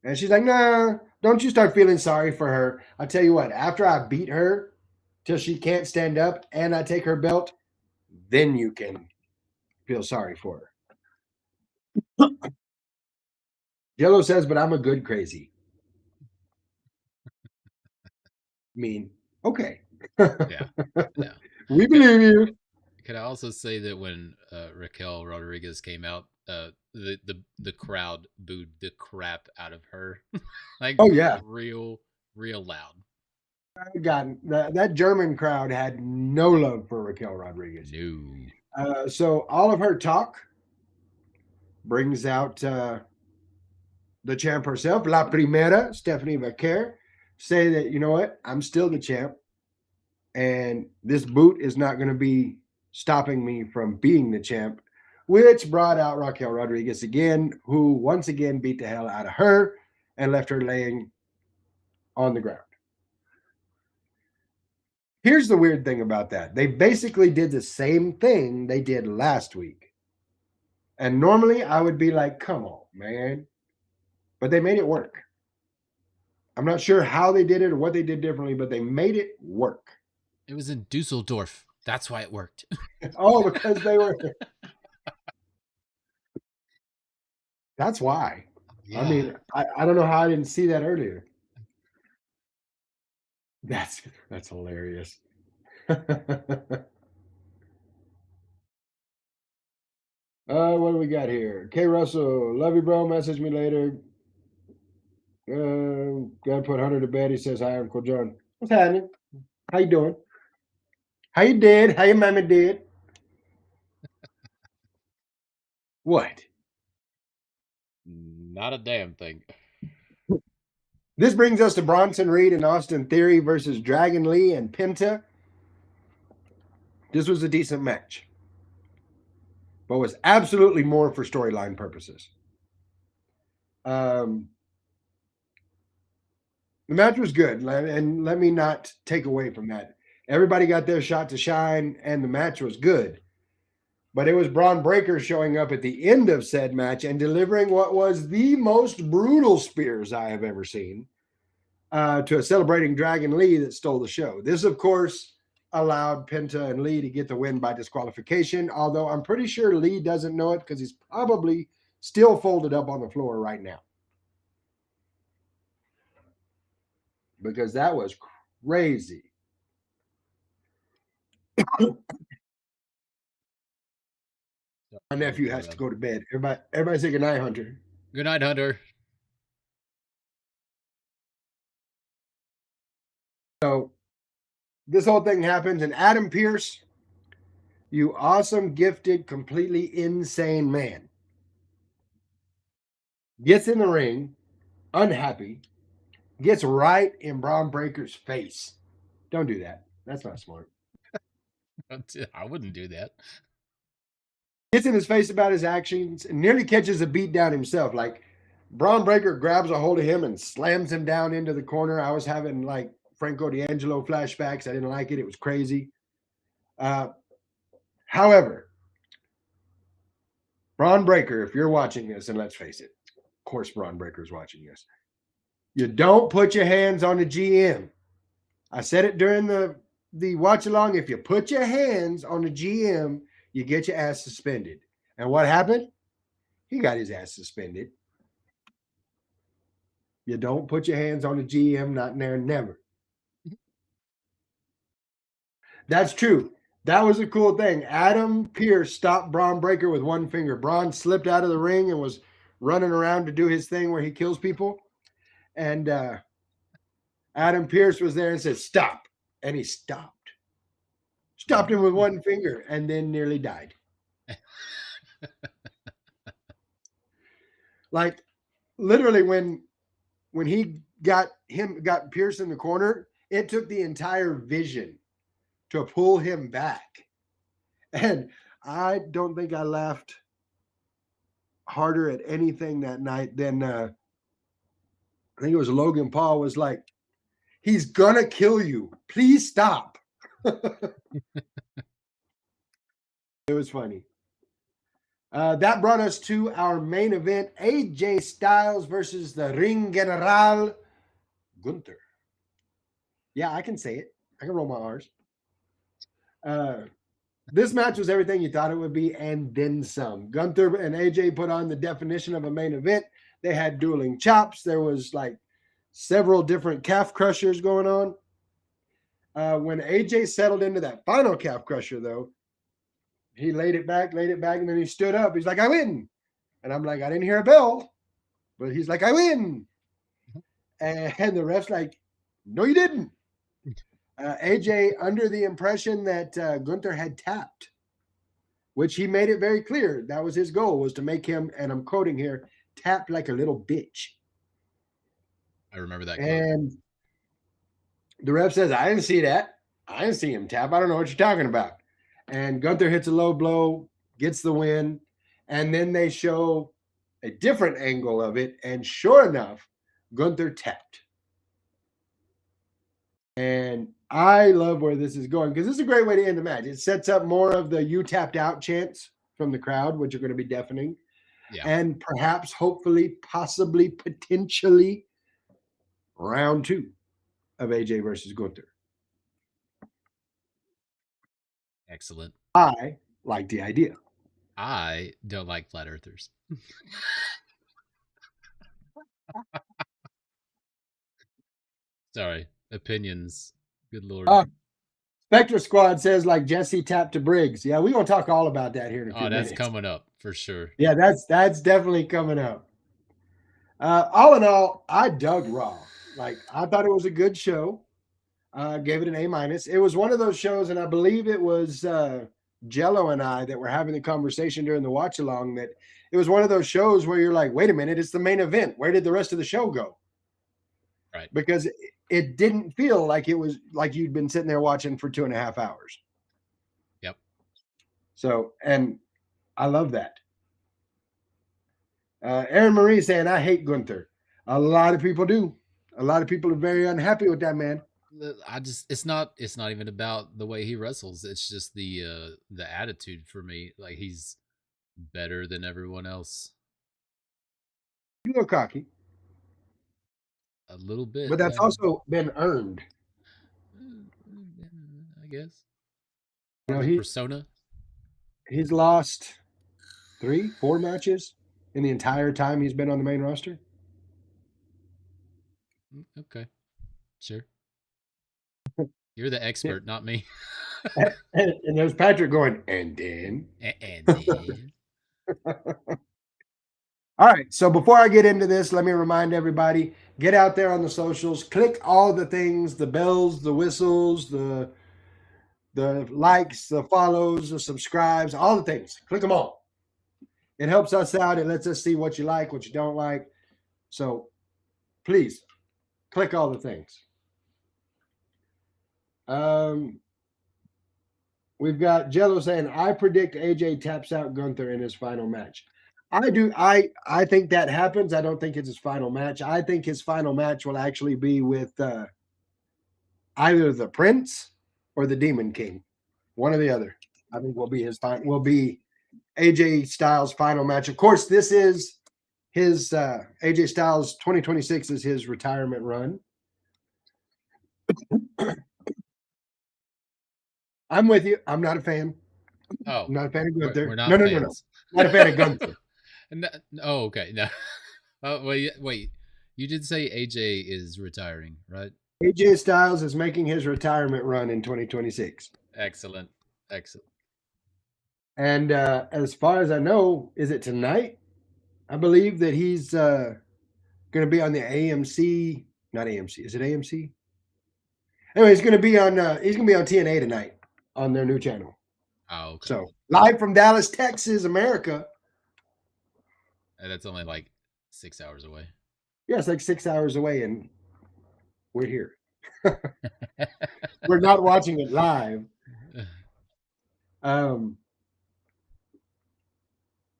[SPEAKER 1] And she's like, nah, don't you start feeling sorry for her. I tell you what, after I beat her till she can't stand up and I take her belt, then you can feel sorry for her. Yellow says, but I'm a good crazy. Okay.
[SPEAKER 2] Yeah.
[SPEAKER 1] We believe you.
[SPEAKER 2] Can I also say that when Raquel Rodriguez came out, the crowd booed the crap out of her.
[SPEAKER 1] Oh yeah,
[SPEAKER 2] real loud.
[SPEAKER 1] God, that German crowd had no love for Raquel Rodriguez.
[SPEAKER 2] No.
[SPEAKER 1] So all of her talk brings out the champ herself, La Primera, Stephanie Vaquer, say that, you know what, I'm still the champ, and this boot is not going to be stopping me from being the champ, which brought out Raquel Rodriguez again, who once again beat the hell out of her and left her laying on the ground. Here's the weird thing about that. They basically did the same thing they did last week. And normally I would be like, come on, man. But they made it work. I'm not sure how they did it or what they did differently, but they made it work.
[SPEAKER 2] It was in Dusseldorf. That's why it worked.
[SPEAKER 1] Oh, because they were. That's why. Yeah. I mean, I don't know how I didn't see that earlier. That's hilarious. What do we got here? K. Russell, love you, bro. Message me later. Gotta put Hunter to bed. He says hi, Uncle John. What's happening? How you doing? How you did? How your mama did? What?
[SPEAKER 2] Not a damn thing.
[SPEAKER 1] This brings us to Bronson Reed and Austin Theory versus Dragon Lee and Penta. This was a decent match, but was absolutely more for storyline purposes. The match was good, and let me not take away from that. Everybody got their shot to shine, and the match was good. But it was Braun Breaker showing up at the end of said match and delivering what was the most brutal spears I have ever seen to a celebrating Dragon Lee that stole the show. This, of course, allowed Penta and Lee to get the win by disqualification, although I'm pretty sure Lee doesn't know it because he's probably still folded up on the floor right now. Because that was crazy. My nephew has to go to bed. Everybody say good night, Hunter.
[SPEAKER 2] Good night, Hunter.
[SPEAKER 1] So this whole thing happens, and Adam Pearce, you awesome, gifted, completely insane man, gets in the ring, unhappy, gets right in Braun Breaker's face. Don't do that. That's not smart.
[SPEAKER 2] I wouldn't do that.
[SPEAKER 1] Gets in his face about his actions and nearly catches a beat down himself. Like Braun Breaker grabs a hold of him and slams him down into the corner. I was having like Franco D'Angelo flashbacks. I didn't like it. It was crazy. However, Braun Breaker, if you're watching this, and let's face it, of course Braun Breaker is watching this, you don't put your hands on the GM. I said it during the watch along. If you put your hands on the GM, you get your ass suspended. And what happened? He got his ass suspended. You don't put your hands on the GM, not in there, never. That's true. That was a cool thing. Adam Pearce stopped Braun Breaker with one finger. Braun slipped out of the ring and was running around to do his thing where he kills people. And Adam Pearce was there and said, stop. And he stopped. Stopped him with one finger and then nearly died. Like literally when he got Pearce in the corner, it took the entire vision to pull him back. And I don't think I laughed harder at anything that night than I think it was Logan Paul was like, he's gonna kill you. Please stop. It was funny. That brought us to our main event, AJ Styles versus the Ring General, Gunther. Yeah, I can say it. I can roll my R's. This match was everything you thought it would be and then some. Gunther and AJ put on the definition of a main event. They had dueling chops. There was like several different calf crushers going on. When AJ settled into that final calf crusher, though, he laid it back, and then he stood up. He's like, I win. And I'm like, I didn't hear a bell. But he's like, I win. And the ref's like, no, you didn't. AJ under the impression that Gunther had tapped, which he made it very clear. That was his goal, was to make him, and I'm quoting here, tap like a little bitch.
[SPEAKER 2] I remember that quote.
[SPEAKER 1] And the ref says, I didn't see that. I didn't see him tap. I don't know what you're talking about. And Gunther hits a low blow, gets the win. And then they show a different angle of it. And sure enough, Gunther tapped. And I love where this is going because this is a great way to end the match. It sets up more of the you tapped out chants from the crowd, which are going to be deafening. Yeah. And perhaps, hopefully, possibly, potentially, round 2 of AJ versus Gunther.
[SPEAKER 2] Excellent.
[SPEAKER 1] I like the idea.
[SPEAKER 2] I don't like flat earthers. Sorry. Opinions. Good Lord.
[SPEAKER 1] Spectre Squad says like Jesse tapped to Briggs. Yeah, we're going to talk all about that here in a few minutes.
[SPEAKER 2] That's coming up. for sure.
[SPEAKER 1] Yeah, that's definitely coming up. All in all, I dug Raw. Like I thought it was a good show. Gave it an A minus. It was one of those shows, and I believe it was Jello and I that were having the conversation during the watch along. That it was one of those shows where you're like, wait a minute, it's the main event. Where did the rest of the show go?
[SPEAKER 2] Right.
[SPEAKER 1] Because it didn't feel like it was like you'd been sitting there watching for 2.5 hours.
[SPEAKER 2] Yep.
[SPEAKER 1] So, and I love that. Aaron Marie saying, I hate Gunther. A lot of people do. A lot of people are very unhappy with that man.
[SPEAKER 2] I just it's not even about the way he wrestles. It's just the attitude for me. Like he's better than everyone else.
[SPEAKER 1] You look cocky,
[SPEAKER 2] A little bit,
[SPEAKER 1] but that's
[SPEAKER 2] yeah.
[SPEAKER 1] also been earned.
[SPEAKER 2] I guess
[SPEAKER 1] You
[SPEAKER 2] part
[SPEAKER 1] know,
[SPEAKER 2] of the persona.
[SPEAKER 1] he's lost 3, 4 matches in the entire time he's been on the main roster.
[SPEAKER 2] Okay, sure. You're the
[SPEAKER 1] Yeah.
[SPEAKER 2] expert, not me.
[SPEAKER 1] And there's Patrick going, and then.
[SPEAKER 2] And then
[SPEAKER 1] All right. So before I get into this, let me remind everybody get out there on the socials, click all the things, the bells, the whistles, the likes, the follows, the subscribes, all the things. Click them all. It helps us out. It lets us see what you like, what you don't like. So please click all the things. We've got Jello saying, I predict AJ taps out Gunther in his final match. I do. I think that happens. I don't think it's his final match. I think his final match will actually be with either the Prince or the Demon King. One or the other. I think will be AJ Styles' final match. Of course, this is his AJ Styles 2026 is his retirement run. I'm with you. I'm not a fan.
[SPEAKER 2] oh,
[SPEAKER 1] I'm not a fan of
[SPEAKER 2] we're
[SPEAKER 1] Gunther. No,
[SPEAKER 2] not
[SPEAKER 1] no, no, no.
[SPEAKER 2] fans.
[SPEAKER 1] Not a fan of Gunther.
[SPEAKER 2] Oh, okay. No. Oh, wait. You did say AJ is retiring, right?
[SPEAKER 1] AJ Styles is making his retirement run in 2026.
[SPEAKER 2] Excellent. Excellent.
[SPEAKER 1] And as far as I know, is it tonight? I believe that he's going to be on the AMC, not AMC. Is it AMC? Anyway, he's going to be on TNA tonight on their new channel.
[SPEAKER 2] Oh, okay.
[SPEAKER 1] So live from Dallas, Texas, America.
[SPEAKER 2] And that's only like 6 hours away.
[SPEAKER 1] Yeah, it's like 6 hours away, and we're here. We're not watching it live.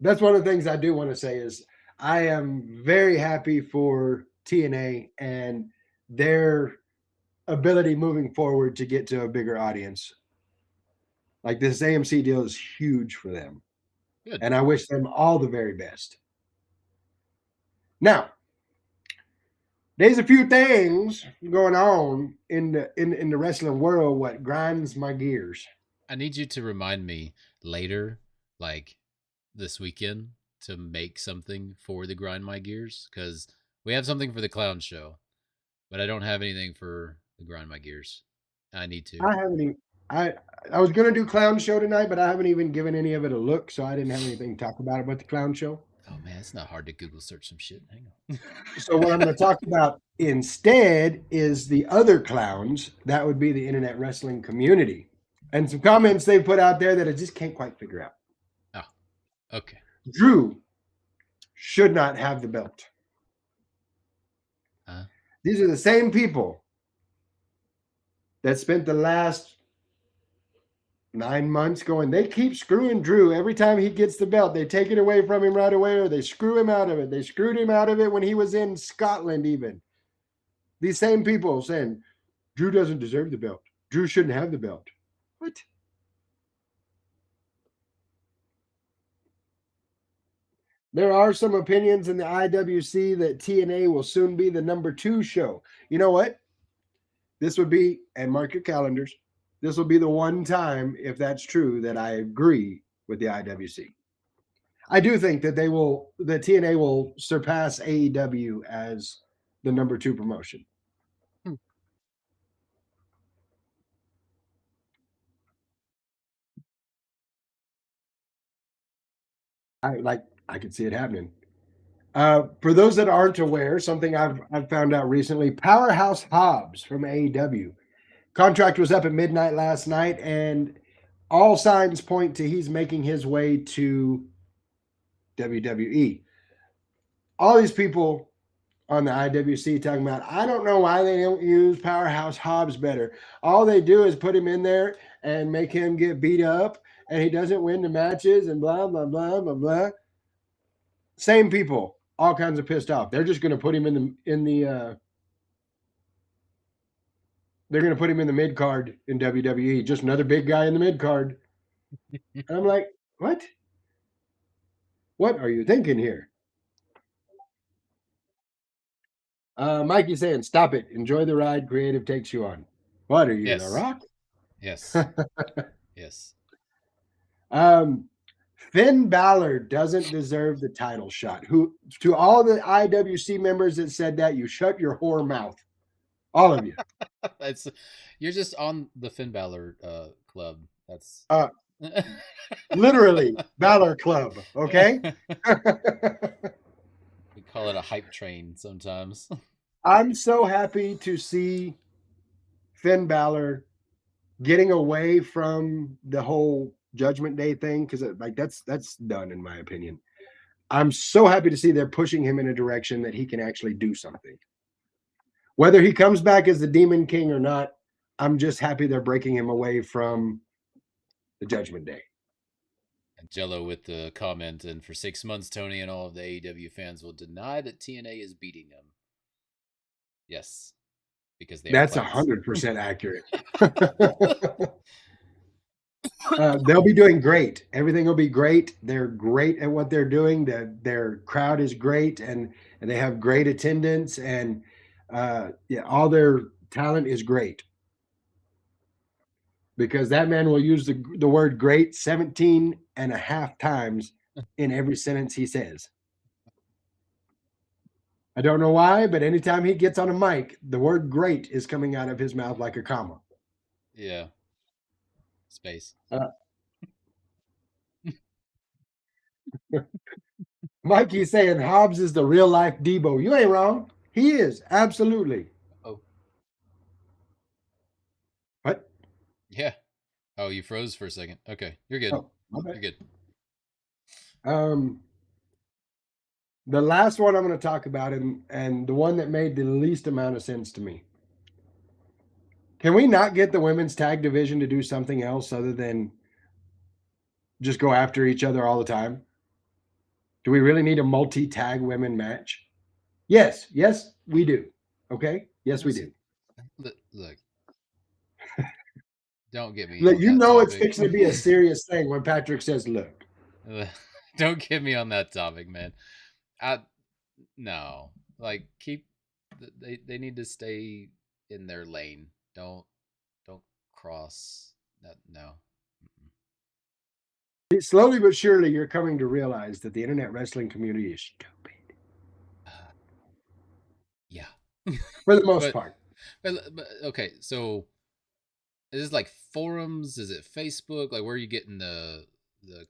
[SPEAKER 1] That's one of the things I do want to say is I am very happy for TNA and their ability moving forward to get to a bigger audience. Like this AMC deal is huge for them.
[SPEAKER 2] Good.
[SPEAKER 1] And I wish them all the very best. Now, there's a few things going on in the wrestling world what grinds my gears.
[SPEAKER 2] I need you to remind me later, like this weekend, to make something for the Grind My Gears because we have something for the clown show, but I don't have anything for the Grind My Gears. I need to.
[SPEAKER 1] I haven't even I was gonna do clown show tonight, but I haven't even given any of it a look, so I didn't have anything to talk about the clown show.
[SPEAKER 2] Oh man, it's not hard to Google search some shit. Hang on.
[SPEAKER 1] So what I'm going to talk about instead is the other clowns. That would be the internet wrestling community. And some comments they put out there that I just can't quite figure out.
[SPEAKER 2] Oh, okay.
[SPEAKER 1] Drew should not have the belt. These are the same people that spent the last 9 months going, they keep screwing Drew every time he gets the belt. They take it away from him right away or they screw him out of it. They screwed him out of it when he was in Scotland even. These same people saying, Drew doesn't deserve the belt. Drew shouldn't have the belt. What? There are some opinions in the IWC that TNA will soon be the #2 show. You know what? This would be, and mark your calendars, this will be the one time, if that's true, that I agree with the IWC. I do think that the TNA will surpass AEW as the #2 promotion. I could see it happening. For those that aren't aware, something I've found out recently: Powerhouse Hobbs from AEW contract was up at midnight last night, and all signs point to he's making his way to WWE. All these people on the IWC talking about, I don't know why they don't use Powerhouse Hobbs better. All they do is put him in there and make him get beat up, and he doesn't win the matches, and blah blah blah blah blah. Same people, all kinds of pissed off. They're just going to put him in the they're going to put him in the mid card in WWE. Just another big guy in the mid card. And I'm like, what? What are you thinking here? Mikey's saying, stop it. Enjoy the ride. Creative takes you on. What are you, The
[SPEAKER 2] Yes.
[SPEAKER 1] Rock?
[SPEAKER 2] Yes. Yes.
[SPEAKER 1] Finn Balor doesn't deserve the title shot. Who, to all the IWC members that said that, you shut your whore mouth. All of you.
[SPEAKER 2] That's you're just on the Finn Balor club. That's
[SPEAKER 1] literally Balor Club. Okay.
[SPEAKER 2] We call it a hype train sometimes.
[SPEAKER 1] I'm so happy to see Finn Balor getting away from the whole Judgment Day thing, because like that's done in my opinion. I'm so happy to see they're pushing him in a direction that he can actually do something. Whether he comes back as the Demon King or not, I'm just happy they're breaking him away from the Judgment Day.
[SPEAKER 2] And Jello with the comment, and for 6 months, Tony and all of the AEW fans will deny that TNA is beating them. Yes, because
[SPEAKER 1] that's 100% accurate. They'll be doing great. Everything will be great. They're great at what they're doing. Their crowd is great, and they have great attendance, and yeah, all their talent is great. Because that man will use the word great 17 and a half times in every sentence he says. I don't know why, but anytime he gets on a mic, the word great is coming out of his mouth like a comma.
[SPEAKER 2] Yeah. Space.
[SPEAKER 1] Mikey's saying Hobbs is the real life Debo. You ain't wrong. He is. Absolutely.
[SPEAKER 2] Oh.
[SPEAKER 1] What?
[SPEAKER 2] Yeah. Oh, you froze for a second. Okay. You're good.
[SPEAKER 1] Oh, my bad.
[SPEAKER 2] You're
[SPEAKER 1] good. The last one I'm going to talk about, and the one that made the least amount of sense to me. Can we not get the women's tag division to do something else other than just go after each other all the time? Do we really need a multi-tag women match? Yes, we do. Okay? Yes, we do.
[SPEAKER 2] Look. Don't get me.
[SPEAKER 1] Look, you know it's fixing to be a serious thing when Patrick says, look.
[SPEAKER 2] Don't get me on that topic, man. No. Like, they need to stay in their lane. Don't cross that. No.
[SPEAKER 1] Slowly but surely, you're coming to realize that the internet wrestling community is stupid.
[SPEAKER 2] Yeah.
[SPEAKER 1] For the most part.
[SPEAKER 2] But okay, so is this like forums? Is it Facebook? Like, where are you getting the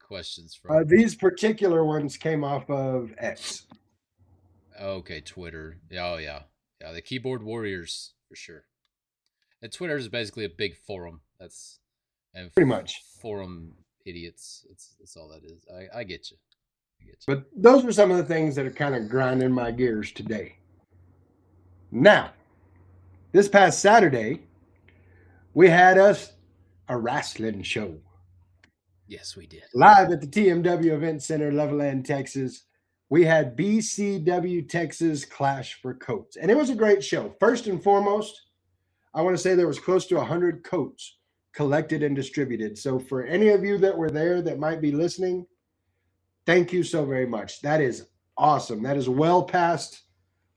[SPEAKER 2] questions from?
[SPEAKER 1] These particular ones came off of X.
[SPEAKER 2] Okay, Twitter. Oh yeah, the keyboard warriors for sure. And Twitter is basically a big forum. That's and
[SPEAKER 1] pretty much
[SPEAKER 2] forum idiots. That's all that is. I get you.
[SPEAKER 1] But those are some of the things that are kind of grinding my gears today. Now, this past Saturday, we had us a wrestling show.
[SPEAKER 2] Yes, we did.
[SPEAKER 1] Live at the TMW Event Center, Loveland, Texas. We had BCW Texas Clash for Coats. And it was a great show. First and foremost, I want to say there was close to 100 coats collected and distributed. So for any of you that were there that might be listening, thank you so very much. That is awesome. That is well past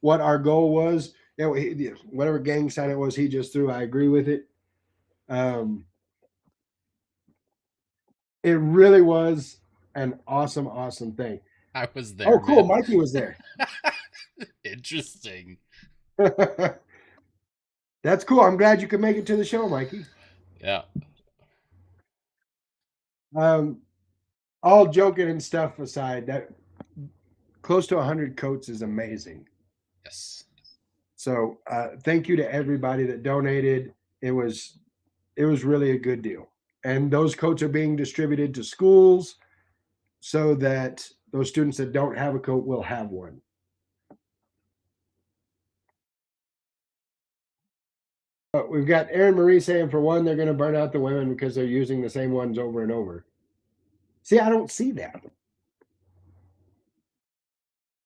[SPEAKER 1] what our goal was. Whatever gang sign it was he just threw, I agree with it. It really was an awesome thing.
[SPEAKER 2] I was there.
[SPEAKER 1] Oh, cool. Man. Mikey was there.
[SPEAKER 2] Interesting.
[SPEAKER 1] That's cool. I'm glad you could make it to the show, Mikey.
[SPEAKER 2] Yeah.
[SPEAKER 1] all joking and stuff aside, that close to 100 coats is amazing.
[SPEAKER 2] Yes.
[SPEAKER 1] So thank you to everybody that donated. It was really a good deal. And those coats are being distributed to schools so that those students that don't have a coat will have one. We've got Erin Marie saying, for one, they're going to burn out the women because they're using the same ones over and over. See, I don't see that.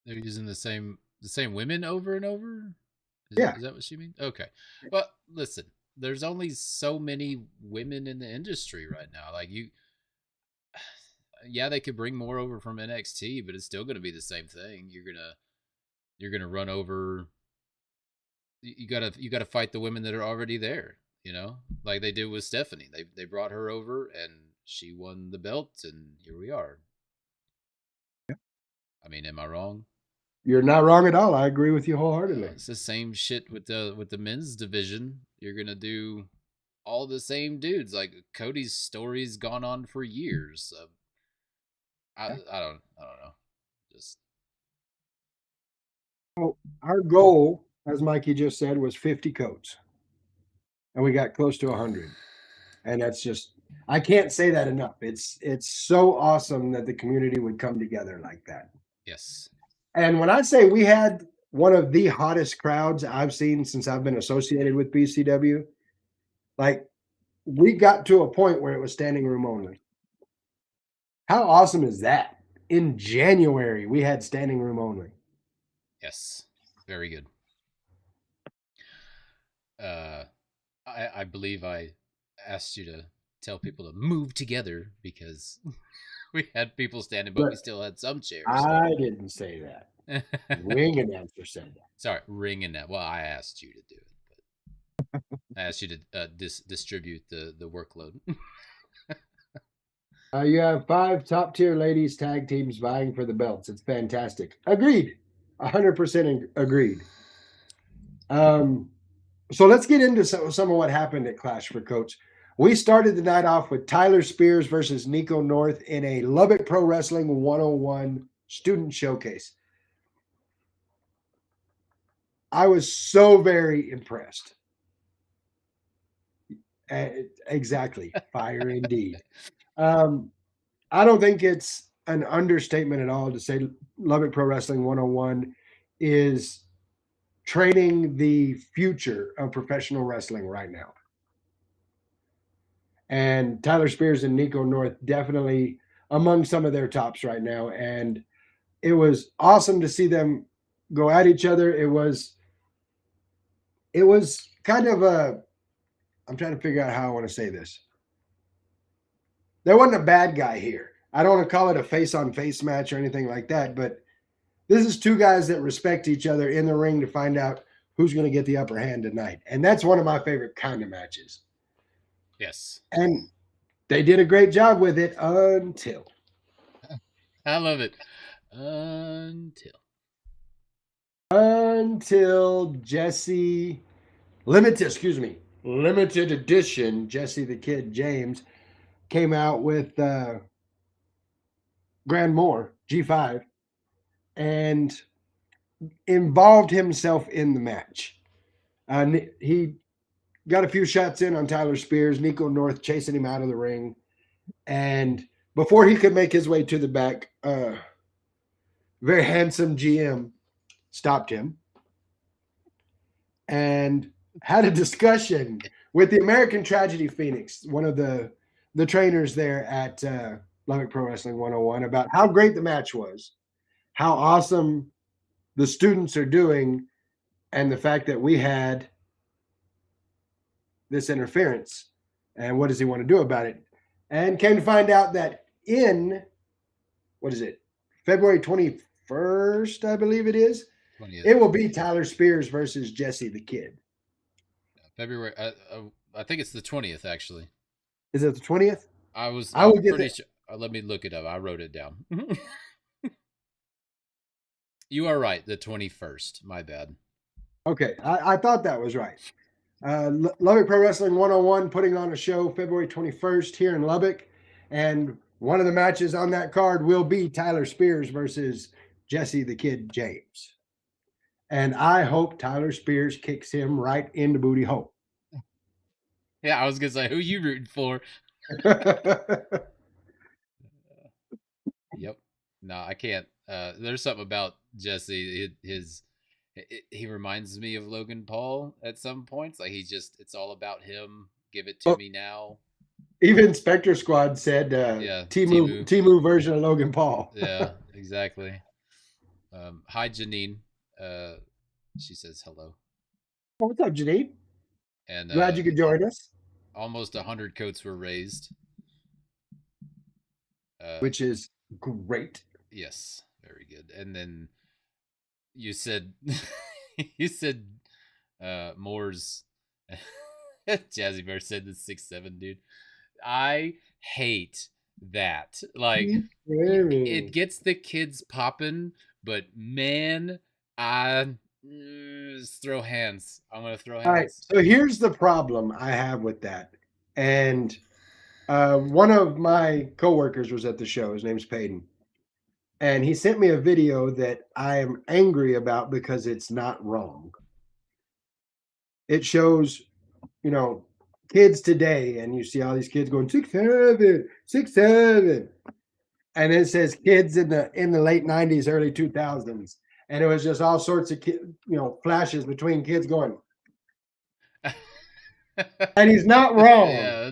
[SPEAKER 2] They're using the same women over and over.
[SPEAKER 1] Yeah.
[SPEAKER 2] Is that what she means? Okay. Well, listen, there's only so many women in the industry right now. Like yeah, they could bring more over from NXT, but it's still going to be the same thing. You're gonna run over. You gotta fight the women that are already there. You know, like they did with Stephanie. They brought her over and she won the belt, and here we are.
[SPEAKER 1] Yeah.
[SPEAKER 2] I mean, am I wrong?
[SPEAKER 1] You're not wrong at all. I agree with you wholeheartedly.
[SPEAKER 2] It's the same shit with the men's division. You're gonna do all the same dudes. Like Cody's story's gone on for years. I don't know. Just
[SPEAKER 1] well, our goal, as Mikey just said, was 50 coats, and we got close to 100. And that's just, I can't say that enough. It's so awesome that the community would come together like that.
[SPEAKER 2] yes.
[SPEAKER 1] And when I say we had one of the hottest crowds I've seen since I've been associated with BCW, like we got to a point where it was standing room only. How awesome is that? In January, we had standing room only.
[SPEAKER 2] Yes. Very good. I believe I asked you to tell people to move together because we had people standing, but we still had some chairs.
[SPEAKER 1] I didn't say that. Ring announcer said that.
[SPEAKER 2] Sorry, ring and that. Well, I asked you to do it, but I asked you to distribute the workload.
[SPEAKER 1] You have 5 top tier ladies tag teams vying for the belts. It's fantastic. Agreed. 100% agreed. So let's get into some of what happened at Clash for Coach. We started the night off with Tyler Spears versus Nico North in a Lubbock Pro Wrestling 101 student showcase. I was so very impressed. Exactly. Fire indeed. I don't think it's an understatement at all to say Lubbock Pro Wrestling 101 is training the future of professional wrestling right now. And Tyler Spears and Nico North definitely among some of their tops right now. And it was awesome to see them go at each other. It was kind of I'm trying to figure out how I want to say this. There wasn't a bad guy here. I don't want to call it a face-on-face match or anything like that, but this is two guys that respect each other in the ring to find out who's going to get the upper hand tonight. And that's one of my favorite kind of matches.
[SPEAKER 2] Yes.
[SPEAKER 1] And they did a great job with it until.
[SPEAKER 2] I love it.
[SPEAKER 1] Until Jesse, limited edition, Jesse the Kid James came out with Grand Moore, G5, and involved himself in the match. He got a few shots in on Tyler Spears, Nico North chasing him out of the ring. And before he could make his way to the back, very handsome GM stopped him and had a discussion with the American Tragedy Phoenix, one of the trainers there at Lubbock Pro Wrestling 101, about how great the match was, how awesome the students are doing, and the fact that we had this interference. And what does he want to do about it? And came to find out that in, February 21st, I believe it is, 20th. It will be Tyler Spears versus Jesse the Kid.
[SPEAKER 2] February, I think it's the 20th, actually.
[SPEAKER 1] Is it the 20th?
[SPEAKER 2] I was pretty sure. Let me look it up. I wrote it down. You are right. The 21st. My bad.
[SPEAKER 1] Okay. I thought that was right. Lubbock Pro Wrestling 101 putting on a show February 21st here in Lubbock. And One of the matches on that card will be Tyler Spears versus Jesse the Kid James. And I hope Tyler Spears kicks him right in the booty hole.
[SPEAKER 2] Yeah, I was gonna say, who you rooting for? Yep. No, I can't. There's something about Jesse. He reminds me of Logan Paul at some points. Like it's all about him. Give it to me now.
[SPEAKER 1] Even Spectre Squad said
[SPEAKER 2] Yeah,
[SPEAKER 1] Timu version of Logan Paul.
[SPEAKER 2] Yeah, exactly. Hi, Janine. She says hello.
[SPEAKER 1] Oh, what's up, Janine?
[SPEAKER 2] And
[SPEAKER 1] glad you could join us.
[SPEAKER 2] Almost 100 coats were raised,
[SPEAKER 1] which is great.
[SPEAKER 2] Yes, very good. And then you said you said Moore's Jazzy Bear said the 6'7", dude. I hate that. Like it gets the kids popping, but man, I throw hands. I'm gonna throw hands.
[SPEAKER 1] All right. So here's the problem I have with that. And one of my coworkers was at the show. His name's Peyton. And he sent me a video that I am angry about because it's not wrong. It shows, kids today, and you see all these kids going 6'7", 6'7", and it says kids in the late 90s, early 2000s, and it was just all sorts of flashes between kids going. And he's not wrong.
[SPEAKER 2] Yeah,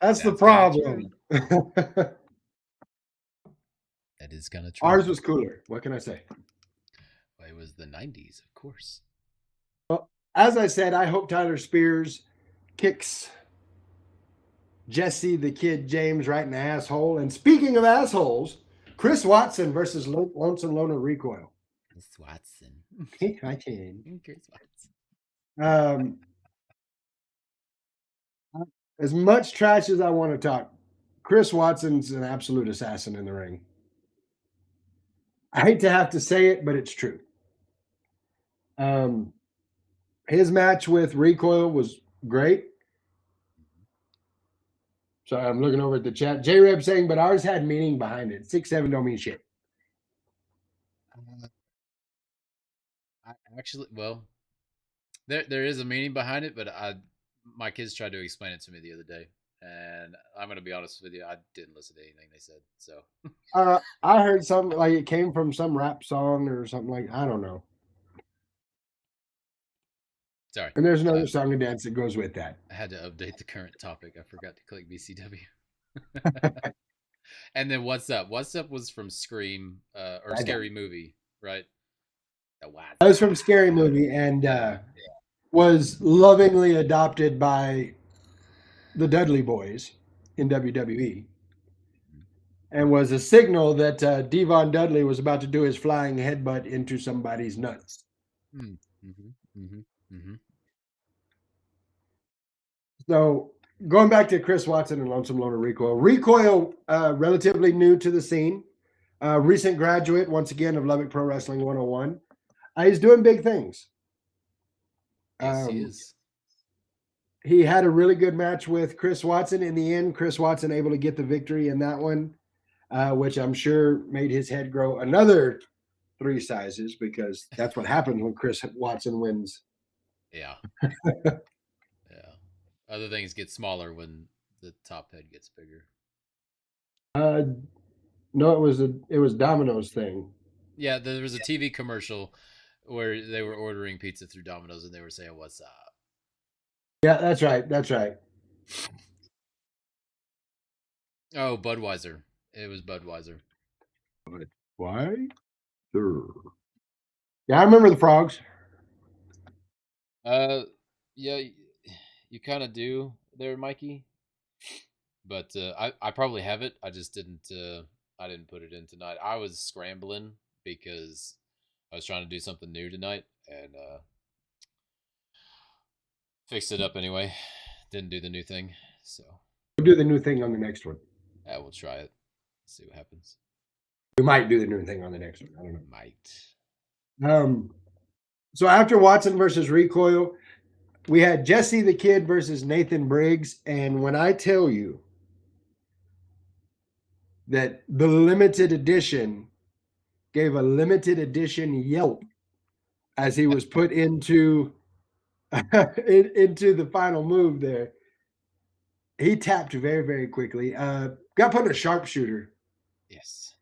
[SPEAKER 1] that's the problem.
[SPEAKER 2] That is kind of true.
[SPEAKER 1] Ours was cooler. What can I say?
[SPEAKER 2] Well, it was the 90s, of course.
[SPEAKER 1] Well, as I said, I hope Tyler Spears kicks Jesse the Kid James right in the asshole. And speaking of assholes, Chris Watson versus Lonesome Loner Recoil.
[SPEAKER 2] Chris Watson.
[SPEAKER 1] Chris Watson. As much trash as I want to talk, Chris Watson's an absolute assassin in the ring. I hate to have to say it, but it's true. His match with Recoil was great. Sorry, I'm looking over at the chat. J-Reb saying, but ours had meaning behind it. 6'7" don't mean shit.
[SPEAKER 2] There is a meaning behind it, but my kids tried to explain it to me the other day, and I'm going to be honest with you, I didn't listen to anything they said. So
[SPEAKER 1] I heard something like it came from some rap song or something like, I don't know.
[SPEAKER 2] Sorry.
[SPEAKER 1] And there's another song and dance that goes with that.
[SPEAKER 2] I had to update the current topic. I forgot to click BCW. And then What's Up? What's Up was from Scream or Scary Movie, right?
[SPEAKER 1] That was from Scary Movie and was lovingly adopted by the Dudley Boys in WWE. And was a signal that Devon Dudley was about to do his flying headbutt into somebody's nuts. So going back to Chris Watson and Lonesome Loner Recoil. Recoil, relatively new to the scene. Recent graduate, once again, of Lubbock Pro Wrestling 101. He's doing big things.
[SPEAKER 2] Yes, he is.
[SPEAKER 1] He had a really good match with Chris Watson. In the end, Chris Watson able to get the victory in that one, which I'm sure made his head grow another 3 sizes because that's what happens when Chris Watson wins.
[SPEAKER 2] Yeah. Yeah. Other things get smaller when the top head gets bigger.
[SPEAKER 1] No, it was Domino's thing.
[SPEAKER 2] Yeah, there was a TV commercial where they were ordering pizza through Domino's and they were saying, "What's up?"
[SPEAKER 1] Yeah, that's right. That's right.
[SPEAKER 2] Oh, Budweiser. It was Budweiser.
[SPEAKER 1] Why? Yeah, I remember the frogs.
[SPEAKER 2] Yeah, you kind of do there, Mikey. But I probably have it. I just didn't. I didn't put it in tonight. I was scrambling because I was trying to do something new tonight and fixed it up anyway. Didn't do the new thing, so
[SPEAKER 1] we'll do the new thing on the next one.
[SPEAKER 2] Yeah, we'll try it. See what happens.
[SPEAKER 1] We might do the new thing on the next one. I don't know.
[SPEAKER 2] Might.
[SPEAKER 1] So after Watson versus Recoil, we had Jesse the Kid versus Nathan Briggs, and when I tell you, that the limited edition gave a limited edition yelp as he was put into into the final move there. He tapped very, very quickly. Got put in a sharpshooter.
[SPEAKER 2] Yes.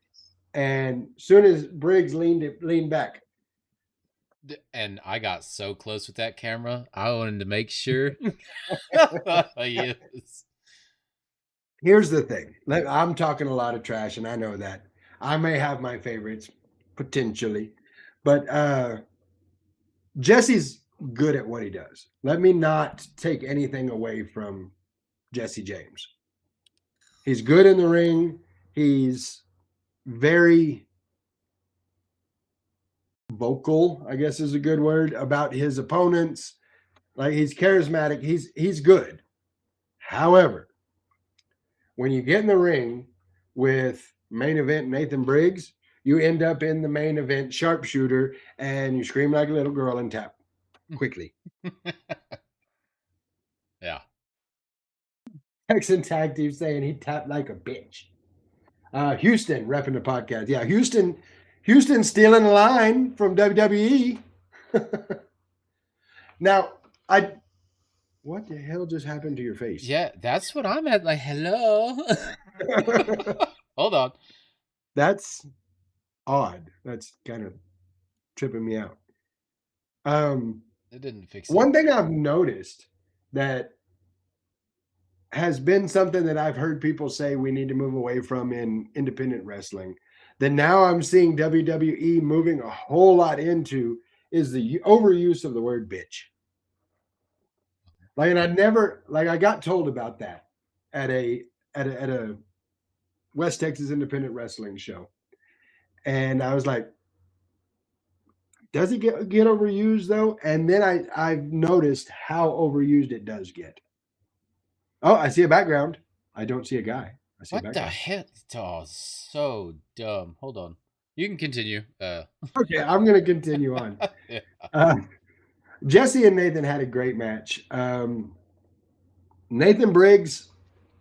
[SPEAKER 1] And soon as Briggs leaned back.
[SPEAKER 2] And I got so close with that camera. I wanted to make sure. Yes.
[SPEAKER 1] Here's the thing. I'm talking a lot of trash, and I know that. I may have my favorites, potentially. But Jesse's good at what he does. Let me not take anything away from Jesse James. He's good in the ring. He's very vocal, I guess is a good word, about his opponents. Like he's charismatic. He's good. However, when you get in the ring with main event Nathan Briggs, you end up in the main event sharpshooter and you scream like a little girl and tap quickly.
[SPEAKER 2] Yeah.
[SPEAKER 1] Texan Tag Team saying he tapped like a bitch. Houston repping the podcast. Yeah, Houston stealing a line from WWE. Now, what the hell just happened to your face?
[SPEAKER 2] Yeah, that's what I'm at. Like, hello. Hold on.
[SPEAKER 1] That's odd. That's kind of tripping me out.
[SPEAKER 2] It didn't fix it.
[SPEAKER 1] One thing I've noticed that has been something that I've heard people say we need to move away from in independent wrestling, that now I'm seeing WWE moving a whole lot into is the overuse of the word bitch. Like, and I got told about that at a West Texas independent wrestling show. And I was like, does it get overused though? And then I've noticed how overused it does get. Oh, I see a background. I don't see a guy. I see a
[SPEAKER 2] What the
[SPEAKER 1] background.
[SPEAKER 2] hell? Oh, so dumb. Hold on. You can continue.
[SPEAKER 1] Okay, I'm going to continue on.
[SPEAKER 2] Yeah.
[SPEAKER 1] Jesse and Nathan had a great match. Nathan Briggs,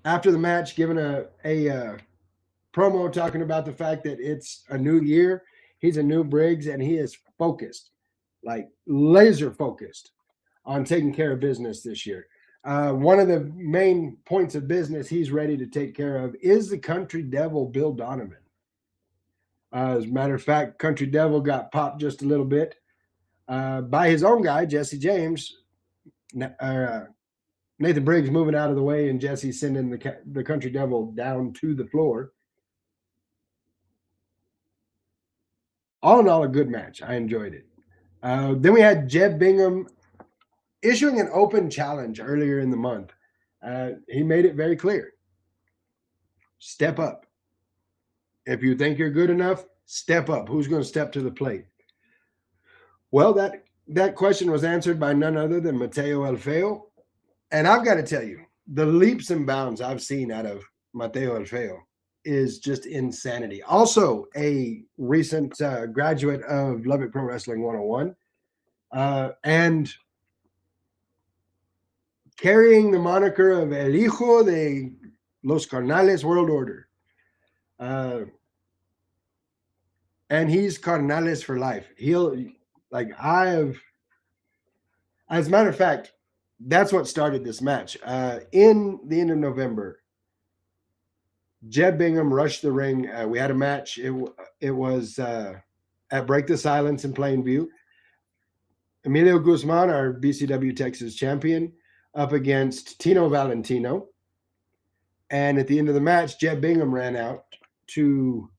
[SPEAKER 1] after the match, giving a promo talking about the fact that it's a new year. He's a new Briggs, and he is focused, like laser focused on taking care of business this year. One of the main points of business he's ready to take care of is the Country Devil, Bill Donovan. As a matter of fact, Country Devil got popped just a little bit by his own guy, Jesse James. Nathan Briggs moving out of the way, and Jesse sending the Country Devil down to the floor. All in all, a good match. I enjoyed it. Then we had Jeb Bingham issuing an open challenge earlier in the month. He made it very clear. Step up. If you think you're good enough, step up. Who's going to step to the plate? Well, that question was answered by none other than Mateo El Feo. And I've got to tell you, the leaps and bounds I've seen out of Mateo El Feo is just insanity. Also, a recent graduate of Lubbock Pro Wrestling 101. And carrying the moniker of El Hijo de Los Carnales World Order. And he's Carnales for life. As a matter of fact, that's what started this match. In the end of November, Jeb Bingham rushed the ring. We had a match. It was at Break the Silence in Plainview. Emilio Guzman, our BCW Texas champion, up against Tino Valentino. And at the end of the match, Jeb Bingham ran out to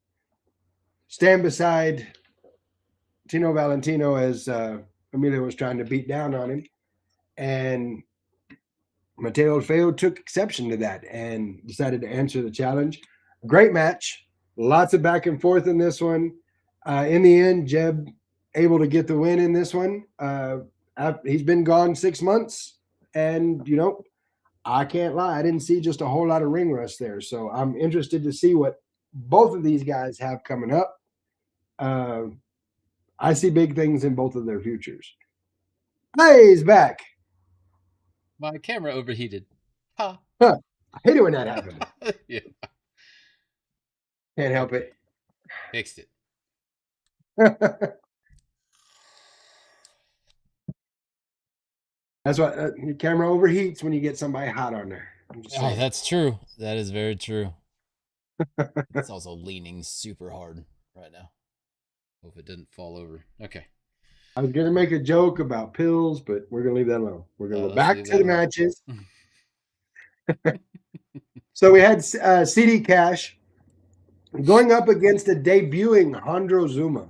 [SPEAKER 1] stand beside Tino Valentino as Emilio was trying to beat down on him. And Mateo Feo took exception to that and decided to answer the challenge. Great match. Lots of back and forth in this one. In the end, Jeb able to get the win in this one. He's been gone 6 months. And, I can't lie. I didn't see just a whole lot of ring rust there. So I'm interested to see what both of these guys have coming up. I see big things in both of their futures. Hey, he's back.
[SPEAKER 2] My camera overheated. Ha.
[SPEAKER 1] Huh. I hate it when that happens.
[SPEAKER 2] Yeah.
[SPEAKER 1] Can't help
[SPEAKER 2] Okay.
[SPEAKER 1] it.
[SPEAKER 2] Fixed it.
[SPEAKER 1] That's why your camera overheats when you get somebody hot on there. I'm just
[SPEAKER 2] Oh,
[SPEAKER 1] saying.
[SPEAKER 2] that's true. That is very true. It's also leaning super hard right now. Hope it didn't fall over. Okay.
[SPEAKER 1] I was gonna make a joke about pills, but we're gonna leave that alone. We're gonna go
[SPEAKER 2] Let's
[SPEAKER 1] back
[SPEAKER 2] leave
[SPEAKER 1] to
[SPEAKER 2] that
[SPEAKER 1] the
[SPEAKER 2] alone.
[SPEAKER 1] matches. So we had CD Cash going up against a debuting Hondro Zuma.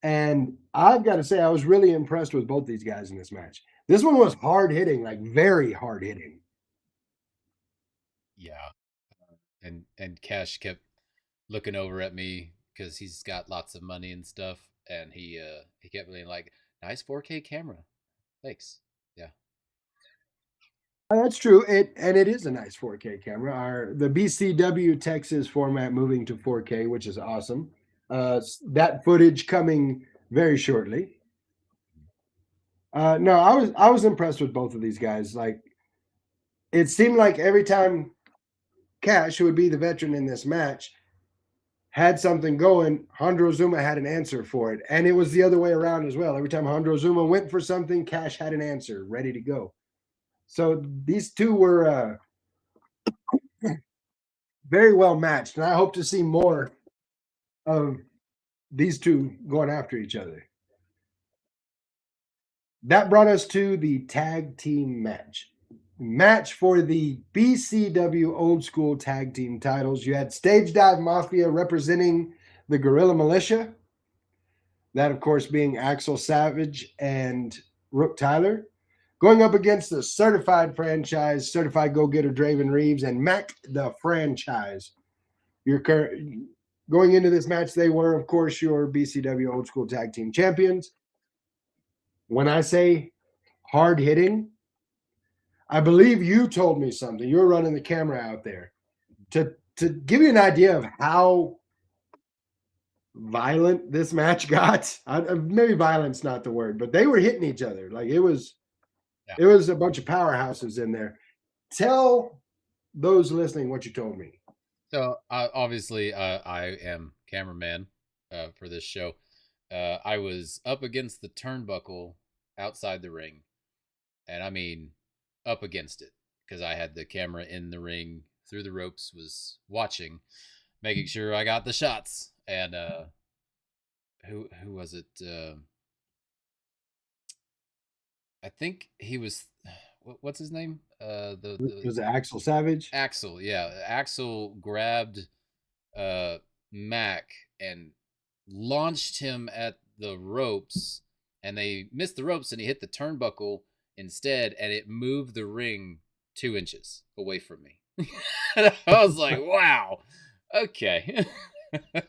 [SPEAKER 1] And I've got to say, I was really impressed with both these guys in this match. This one was hard hitting, like very hard hitting.
[SPEAKER 2] Yeah. And Cash kept looking over at me because he's got lots of money and stuff, and he kept being like, "Nice 4K camera, thanks." Yeah.
[SPEAKER 1] That's true. It is a nice 4K camera. The BCW Texas format moving to 4K, which is awesome. That footage coming very shortly. No, I was impressed with both of these guys. Like it seemed like every time Cash, who would be the veteran in this match, had something going, Hondro Zuma had an answer for it. And it was the other way around as well. Every time Hondro Zuma went for something, Cash had an answer ready to go. So these two were very well matched. And I hope to see more of these two going after each other. That brought us to the tag team match. Match for the BCW old school tag team titles. You had Stage Dive Mafia representing the Guerrilla Militia. That, of course, being Axel Savage and Rook Tyler, going up against the certified franchise, certified go-getter Draven Reeves and Mac the franchise. Going into this match, they were, of course, your BCW old school tag team champions. When I say hard hitting, I believe you told me something. You were running the camera out there to give you an idea of how violent this match got. Maybe violent's not the word, but they were hitting each other. Like it was
[SPEAKER 2] Yeah.
[SPEAKER 1] a bunch of powerhouses in there. Tell those listening what you told me.
[SPEAKER 2] So obviously, I am cameraman for this show. I was up against the turnbuckle outside the ring, and I mean up against it because I had the camera in the ring through the ropes, was watching, making sure I got the shots. And who was it? I think he was. What's his name?
[SPEAKER 1] Was it Axel Savage?
[SPEAKER 2] Axel. Yeah, Axel grabbed Mac and launched him at the ropes, and they missed the ropes, and he hit the turnbuckle instead, and it moved the ring 2 inches away from me. I was like, wow, okay.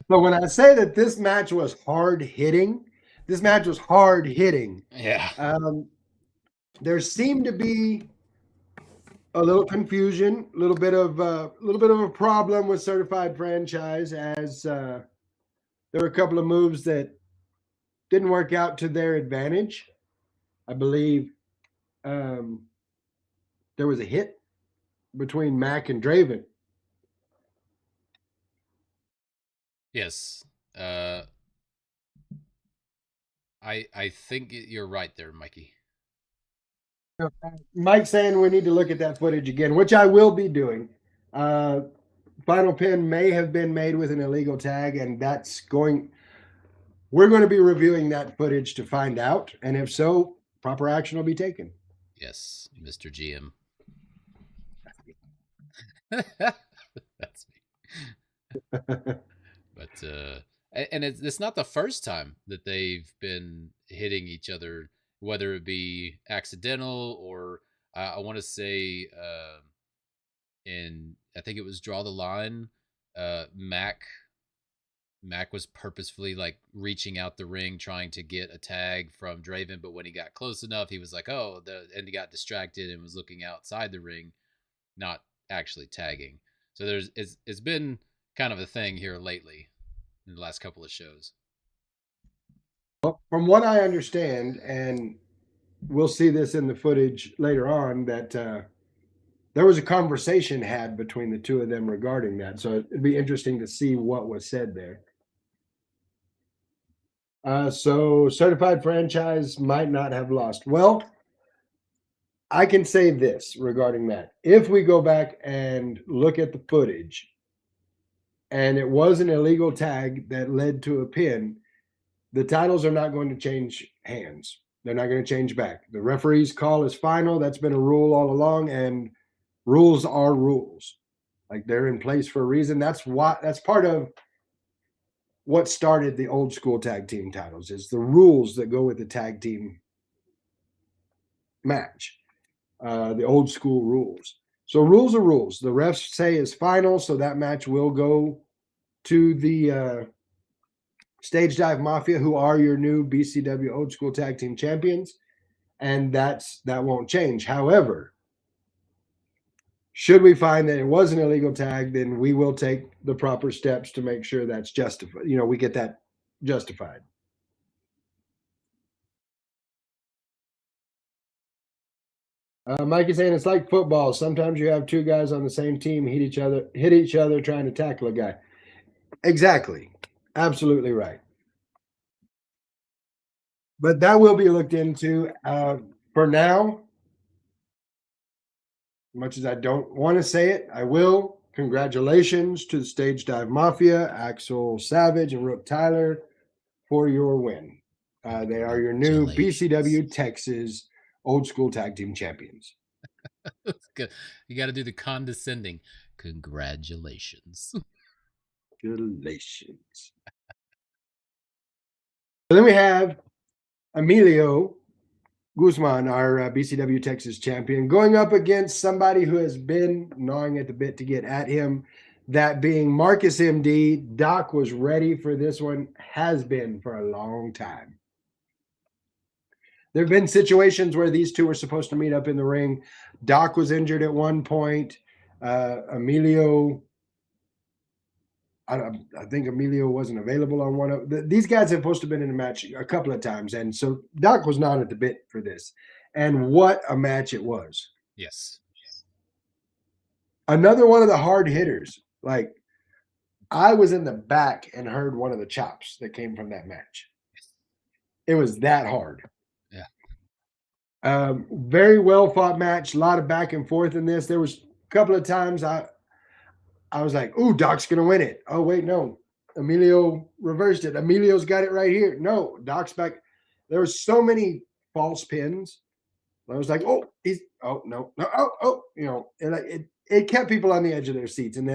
[SPEAKER 1] But when I say that this match was hard hitting, this match was hard hitting.
[SPEAKER 2] Yeah.
[SPEAKER 1] There seemed to be a little confusion, a little bit of a problem with certified franchise as there were a couple of moves that didn't work out to their advantage. I believe um, there was a hit between Mac and Draven.
[SPEAKER 2] Yes. Uh, I think you're right there, Mikey.
[SPEAKER 1] Mike saying we need to look at that footage again, which I will be doing. Final pin may have been made with an illegal tag, and we're going to be reviewing that footage to find out. And if so, proper action will be taken.
[SPEAKER 2] Yes, Mr. GM. That's me. But and it's not the first time that they've been hitting each other, whether it be accidental or I want to say in I think it was Draw the Line. Mac was purposefully like reaching out the ring trying to get a tag from Draven, but when he got close enough, he was like, "Oh," and he got distracted and was looking outside the ring, not actually tagging. So it's been kind of a thing here lately in the last couple of shows.
[SPEAKER 1] Well, from what I understand, and we'll see this in the footage later on, that there was a conversation had between the two of them regarding that. So it'd be interesting to see what was said there. So certified franchise might not have lost. Well, I can say this regarding that. If we go back and look at the footage and it was an illegal tag that led to a pin, the titles are not going to change hands. They're not going to change back. The referee's call is final. That's been a rule all along, and rules are rules. Like, they're in place for a reason. That's part of what started the old school tag team titles, is the rules that go with the tag team match. The old school rules. So rules are rules. The refs say is final, so that match will go to the Stage Dive Mafia, who are your new BCW Old School Tag Team Champions, and that won't change. However, should we find that it was an illegal tag, then we will take the proper steps to make sure that's justified. We get that justified. Mike is saying it's like football. Sometimes you have two guys on the same team hit each other trying to tackle a guy. Exactly. Absolutely right. But that will be looked into. For now, much as I don't want to say it, I will. Congratulations to the Stage Dive Mafia, Axel Savage and Rook Tyler, for your win. They are your new BCW Texas Old School Tag Team Champions.
[SPEAKER 2] Good. You got to do the condescending. Congratulations.
[SPEAKER 1] Congratulations. So then we have Emilio Guzman, our BCW Texas champion, going up against somebody who has been gnawing at the bit to get at him, that being Marcus MD. Doc was ready for this one, has been for a long time. There have been situations where these two were supposed to meet up in the ring. Doc was injured at one point. Emilio, I think Emilio wasn't available on one of these guys. Have supposed to have been in a match a couple of times, and so Doc was not at the bit for this. And what a match it was!
[SPEAKER 2] Yes,
[SPEAKER 1] another one of the hard hitters. Like, I was in the back and heard one of the chops that came from that match. It was that hard.
[SPEAKER 2] Yeah.
[SPEAKER 1] Very well fought match. A lot of back and forth in this. There was a couple of times I was like, "Ooh, Doc's gonna win it." Oh wait, no. Emilio reversed it. Emilio's got it right here. No, Doc's back. There were so many false pins. I was like, "Oh, no, and it kept people on the edge of their seats, and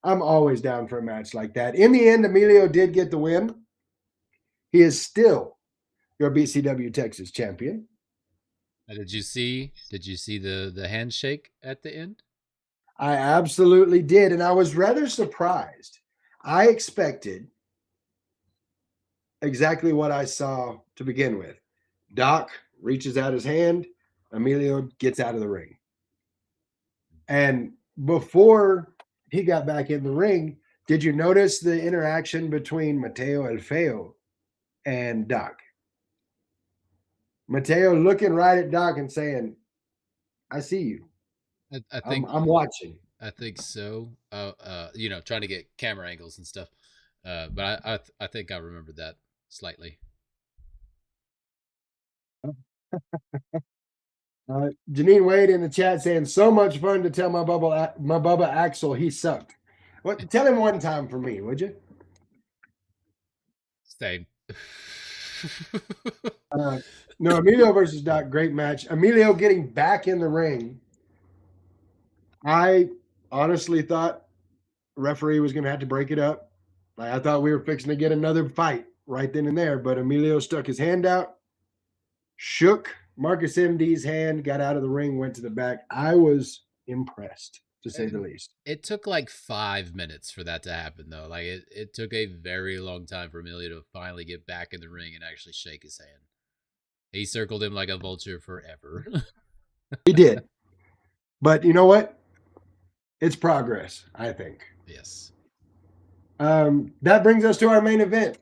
[SPEAKER 1] I'm always down for a match like that. In the end, Emilio did get the win. He is still your BCW Texas champion.
[SPEAKER 2] Did you see the handshake at the end?
[SPEAKER 1] I absolutely did, and I was rather surprised. I expected exactly what I saw to begin with. Doc reaches out his hand, Emilio gets out of the ring. And before he got back in the ring, did you notice the interaction between Mateo El Feo and Doc? Mateo looking right at Doc and saying, "I see you.
[SPEAKER 2] I think
[SPEAKER 1] I'm watching."
[SPEAKER 2] I think so. Trying to get camera angles and stuff. But I think I remember that slightly.
[SPEAKER 1] Janine Wade in the chat saying, "So much fun to tell my Bubba Axel he sucked." What? Tell him one time for me, would you?
[SPEAKER 2] Same.
[SPEAKER 1] No, Emilio versus Doc, great match. Emilio getting back in the ring. I honestly thought the referee was going to have to break it up. I thought we were fixing to get another fight right then and there, but Emilio stuck his hand out, shook Marcus MD's hand, got out of the ring, went to the back. I was impressed, to say the least.
[SPEAKER 2] It took like 5 minutes for that to happen, though. Like, it took a very long time for Emilio to finally get back in the ring and actually shake his hand. He circled him like a vulture forever.
[SPEAKER 1] He did. But you know what? It's progress, I think.
[SPEAKER 2] Yes.
[SPEAKER 1] That brings us to our main event.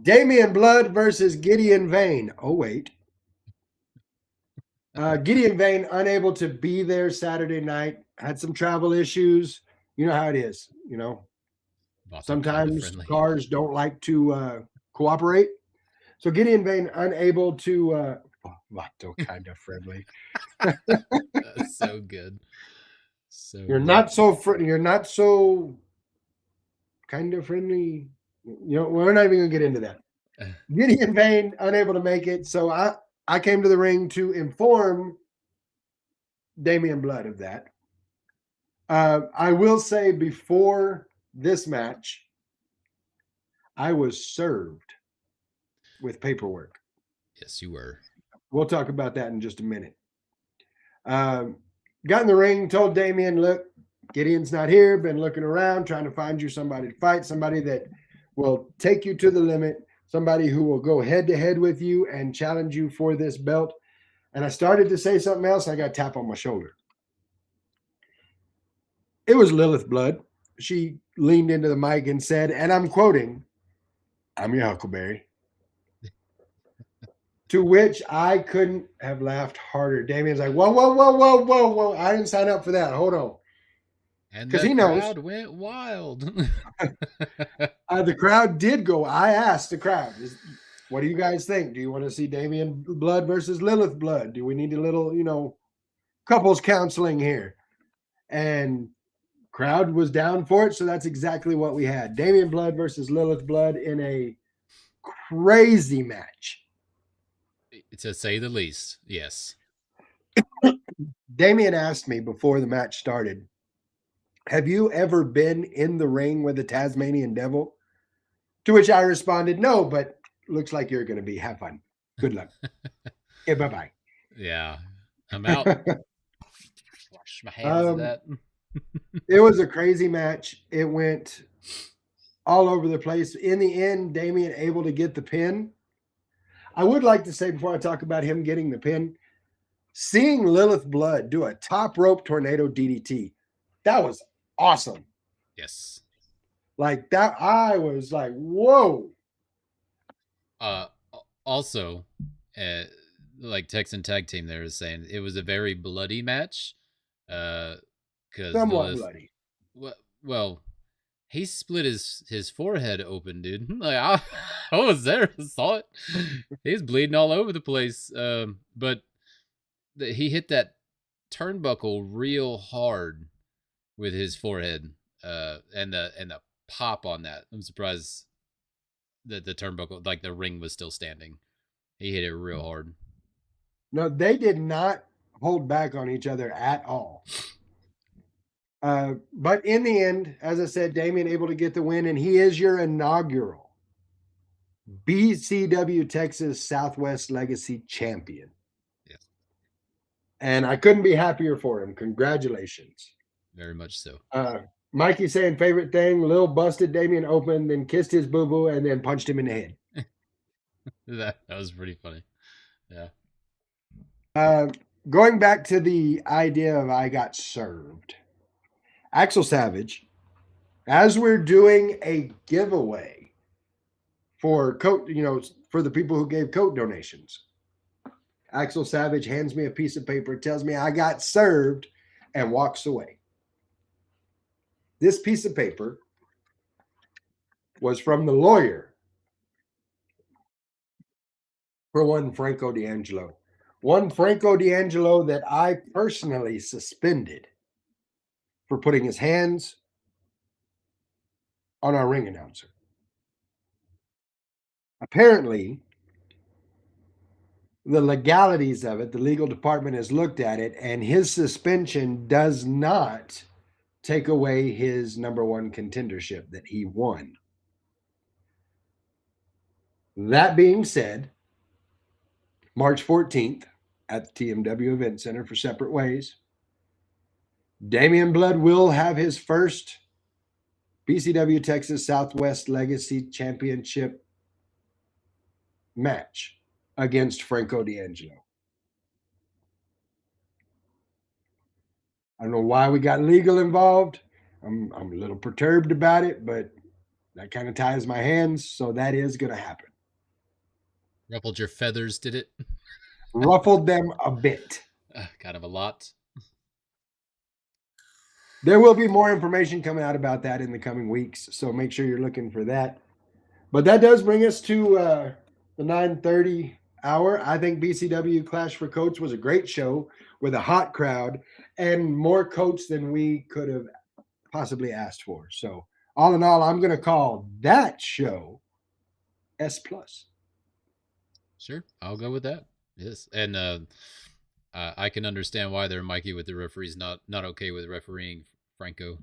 [SPEAKER 1] Damian Blood versus Gideon Vane. Oh, wait. Gideon Vane unable to be there Saturday night. Had some travel issues. You know how it is.
[SPEAKER 2] Vato kind of
[SPEAKER 1] Sometimes
[SPEAKER 2] friendly.
[SPEAKER 1] cars don't like to cooperate. So Gideon Vane unable to. Vato kind of friendly.
[SPEAKER 2] That's so good. So
[SPEAKER 1] You're
[SPEAKER 2] good.
[SPEAKER 1] not so. You're not so kind of friendly. We're not even gonna get into that. Gideon Vane unable to make it, so I came to the ring to inform Damian Blood of that. I will say before this match, I was served with paperwork.
[SPEAKER 2] Yes, you were.
[SPEAKER 1] We'll talk about that in just a minute. Got in the ring, told Damian, look, Gideon's not here, been looking around, trying to find you somebody to fight, somebody that will take you to the limit, somebody who will go head to head with you and challenge you for this belt. And I started to say something else. I got a tap on my shoulder. It was Lilith Blood. She leaned into the mic and said, and I'm quoting, I'm your Huckleberry. To which I couldn't have laughed harder. Damian's like, whoa, whoa, whoa, whoa, whoa, whoa. I didn't sign up for that. Hold on.
[SPEAKER 2] And
[SPEAKER 1] Because
[SPEAKER 2] the
[SPEAKER 1] he knows.
[SPEAKER 2] crowd went wild.
[SPEAKER 1] The crowd did go. I asked the crowd, what do you guys think? Do you want to see Damian Blood versus Lilith Blood? Do we need a little, couples counseling here? And crowd was down for it. So that's exactly what we had. Damian Blood versus Lilith Blood in a crazy match.
[SPEAKER 2] To say the least, yes.
[SPEAKER 1] Damian asked me before the match started, have you ever been in the ring with a Tasmanian devil? To which I responded, no, but looks like you're going to be. Have fun. Good luck. Okay, bye-bye.
[SPEAKER 2] Yeah. I'm out. Wash my hands of that.
[SPEAKER 1] It was a crazy match. It went all over the place. In the end, Damian able to get the pin. I would like to say before I talk about him getting the pin, seeing Lilith Blood do a top rope tornado DDT, that was awesome.
[SPEAKER 2] Yes.
[SPEAKER 1] Like that, I was like, whoa.
[SPEAKER 2] Also, like Texan Tag Team there is saying it was a very bloody match. Because
[SPEAKER 1] Somewhat
[SPEAKER 2] Lilith,
[SPEAKER 1] bloody.
[SPEAKER 2] well, he split his forehead open, dude. Like I was there, saw it. He's bleeding all over the place. But he hit that turnbuckle real hard with his forehead. And the pop on that. I'm surprised that the turnbuckle, like the ring, was still standing. He hit it real hard.
[SPEAKER 1] No, they did not hold back on each other at all. But in the end, as I said, Damian able to get the win, and he is your inaugural BCW Texas Southwest Legacy champion.
[SPEAKER 2] Yes.
[SPEAKER 1] And I couldn't be happier for him. Congratulations.
[SPEAKER 2] Very much so.
[SPEAKER 1] Mikey saying favorite thing, Lil busted Damian open, then kissed his boo-boo, and then punched him in the head.
[SPEAKER 2] that was pretty funny.
[SPEAKER 1] Yeah. Going back to the idea of I got served. Axel Savage, as we're doing a giveaway for coat, for the people who gave coat donations, Axel Savage hands me a piece of paper, tells me I got served, and walks away. This piece of paper was from the lawyer for one Franco D'Angelo. One Franco D'Angelo that I personally suspended for putting his hands on our ring announcer. Apparently, the legalities of it, the legal department has looked at it, and his suspension does not take away his number one contendership that he won. That being said, March 14th at the TMW Event Center for Separate Ways, Damian Blood will have his first BCW Texas Southwest Legacy Championship match against Franco D'Angelo. I don't know why we got legal involved. I'm a little perturbed about it, but that kind of ties my hands, so that is going to happen.
[SPEAKER 2] Ruffled your feathers, did it?
[SPEAKER 1] ruffled them a bit.
[SPEAKER 2] Kind of a lot.
[SPEAKER 1] There will be more information coming out about that in the coming weeks, so make sure you're looking for that. But that does bring us to the 9:30 hour. I think BCW Clash for Coats was a great show with a hot crowd and more coats than we could have possibly asked for. So all in all, I'm going to call that show S plus.
[SPEAKER 2] Sure, I'll go with that. Yes, and I can understand why they're Mikey with the referees not okay with refereeing Franco.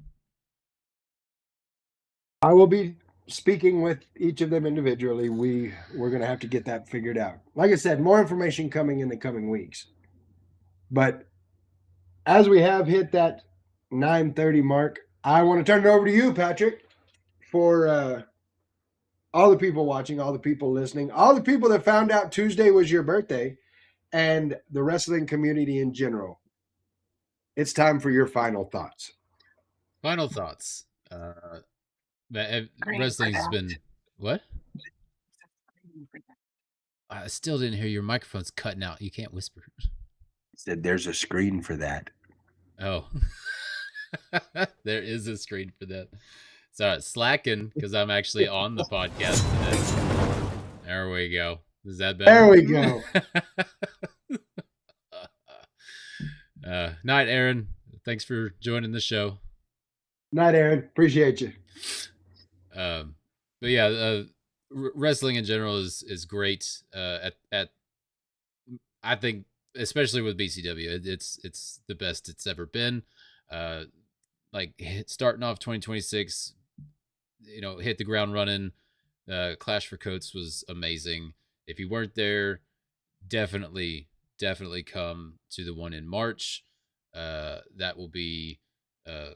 [SPEAKER 1] I will be speaking with each of them individually. We're going to have to get that figured out. Like I said, more information coming in the coming weeks. But as we have hit that 9:30 mark, I want to turn it over to you, Patrick, for all the people watching, all the people listening, all the people that found out Tuesday was your birthday, and the wrestling community in general. It's time for your final thoughts.
[SPEAKER 2] Final thoughts. Wrestling's been what? I still didn't hear your microphone's cutting out. You can't whisper.
[SPEAKER 1] Said there's a screen for that.
[SPEAKER 2] Oh, there is a screen for that. Sorry, slacking because I'm actually on the podcast today. There we go. Is that better?
[SPEAKER 1] There we go.
[SPEAKER 2] Night, Aaron. Thanks for joining the show.
[SPEAKER 1] Night, Aaron. Appreciate you.
[SPEAKER 2] But yeah, wrestling in general is great. At I think, especially with BCW, it's the best it's ever been. Like starting off 2026, hit the ground running. Clash for Coats was amazing. If you weren't there, definitely come to the one in March. That will be I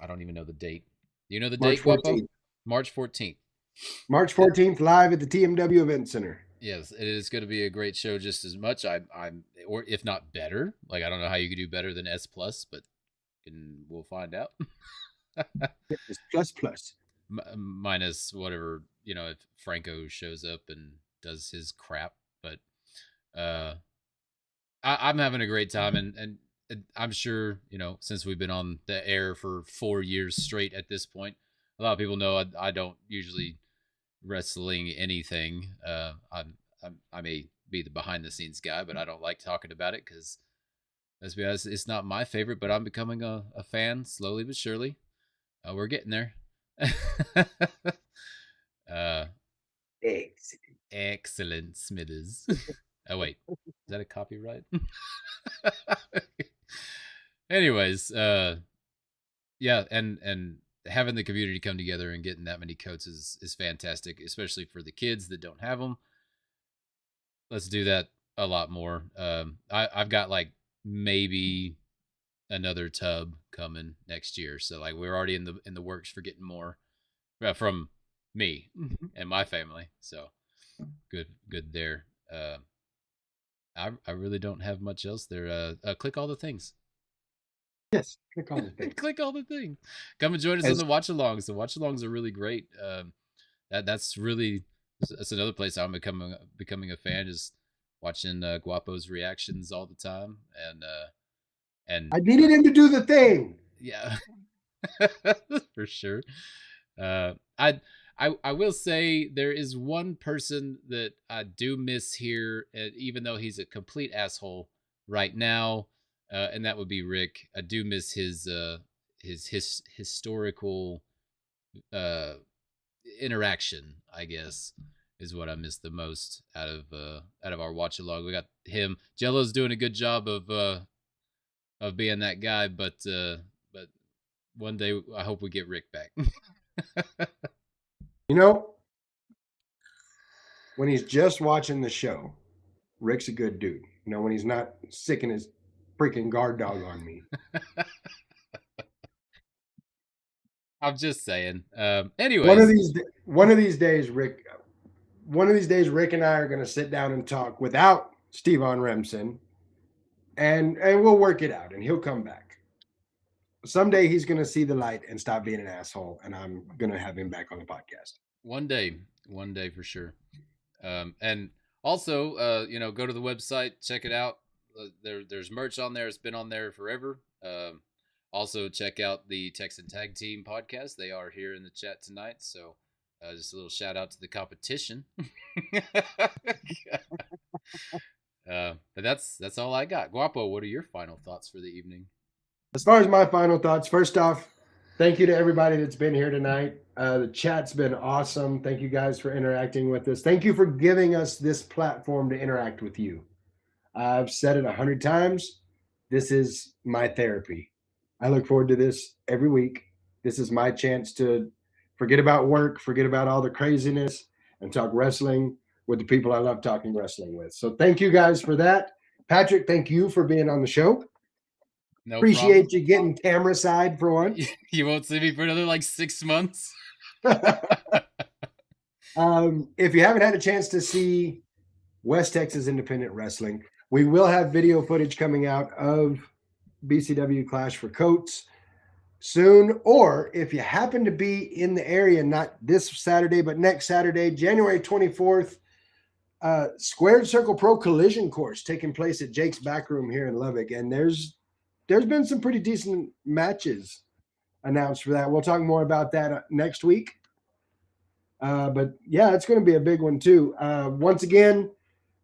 [SPEAKER 2] don't even know the date. Do you know the
[SPEAKER 1] March
[SPEAKER 2] date, Guapo?
[SPEAKER 1] 14th.
[SPEAKER 2] March 14th.
[SPEAKER 1] March 14th, live at the TMW Event Center.
[SPEAKER 2] Yes, it is going to be a great show just as much. I'm or if not better. Like I don't know how you could do better than S plus, but we'll find out.
[SPEAKER 1] It's plus.
[SPEAKER 2] Minus whatever, if Franco shows up and does his crap, but I'm having a great time, and I'm sure, since we've been on the air for 4 years straight at this point, a lot of people know I don't usually wrestling anything. I may be the behind the scenes guy, but I don't like talking about it because, let's be honest, it's not my favorite. But I'm becoming a fan slowly but surely. We're getting there. Excellent, Smithers. Oh wait, is that a copyright? Anyways, yeah, and having the community come together and getting that many coats is fantastic, especially for the kids that don't have them. Let's do that a lot more. I've got like maybe another tub coming next year, so like we're already in the works for getting more from me and my family. So good there. I really don't have much else there. Click all the things.
[SPEAKER 1] Yes, click all the things.
[SPEAKER 2] Click all the things. Come and join us in the watch alongs. The watch alongs are really great. That's another place I'm becoming a fan, is watching Guapo's reactions all the time, and
[SPEAKER 1] I needed him to do the thing.
[SPEAKER 2] Yeah, for sure. I will say there is one person that I do miss here, even though he's a complete asshole right now, and that would be Rick. I do miss his historical interaction, I guess, is what I miss the most out of our watch along. We got him. Jello's doing a good job of being that guy, but one day I hope we get Rick back.
[SPEAKER 1] When he's just watching the show, Rick's a good dude. When he's not sicking his freaking guard dog on me.
[SPEAKER 2] I'm just saying. Anyways,
[SPEAKER 1] one of these days, Rick and I are going to sit down and talk without Steve-On Remsen, and we'll work it out, and he'll come back. Someday he's going to see the light and stop being an asshole, and I'm going to have him back on the podcast.
[SPEAKER 2] One day for sure. And Also, go to the website, check it out. There's merch on there. It's been on there forever. Also, check out the Texan Tag Team podcast. They are here in the chat tonight. So, just a little shout out to the competition. But that's all I got. Guapo, what are your final thoughts for the evening?
[SPEAKER 1] As far as my final thoughts, first off, thank you to everybody that's been here tonight. The chat's been awesome. Thank you guys for interacting with us. Thank you for giving us this platform to interact with you. I've said it 100 times. This is my therapy. I look forward to this every week. This is my chance to forget about work, forget about all the craziness, and talk wrestling with the people I love talking wrestling with. So thank you guys for that. Patrick, thank you for being on the show.
[SPEAKER 2] No
[SPEAKER 1] Appreciate
[SPEAKER 2] problem.
[SPEAKER 1] you getting camera side for once.
[SPEAKER 2] You won't see me for another like 6 months.
[SPEAKER 1] If you haven't had a chance to see West Texas Independent Wrestling, we will have video footage coming out of BCW Clash for Coats soon. Or if you happen to be in the area, not this Saturday, but next Saturday, January 24th, Squared Circle Pro Collision Course taking place at Jake's Backroom here in Lubbock. And there's been some pretty decent matches announced for that. We'll talk more about that next week. But yeah, it's going to be a big one too. Once again,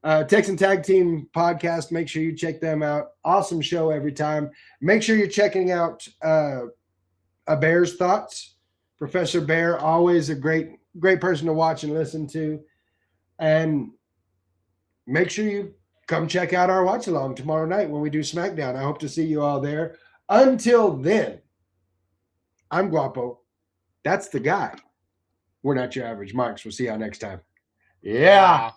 [SPEAKER 1] Texan Tag Team podcast. Make sure you check them out. Awesome show every time. Make sure you're checking out A Bear's Thoughts. Professor Bear, always a great person to watch and listen to. And make sure you come check out our watch along tomorrow night when we do SmackDown. I hope to see you all there. Until then, I'm Guapo. That's the guy. We're not your average marks. We'll see y'all next time. Yeah.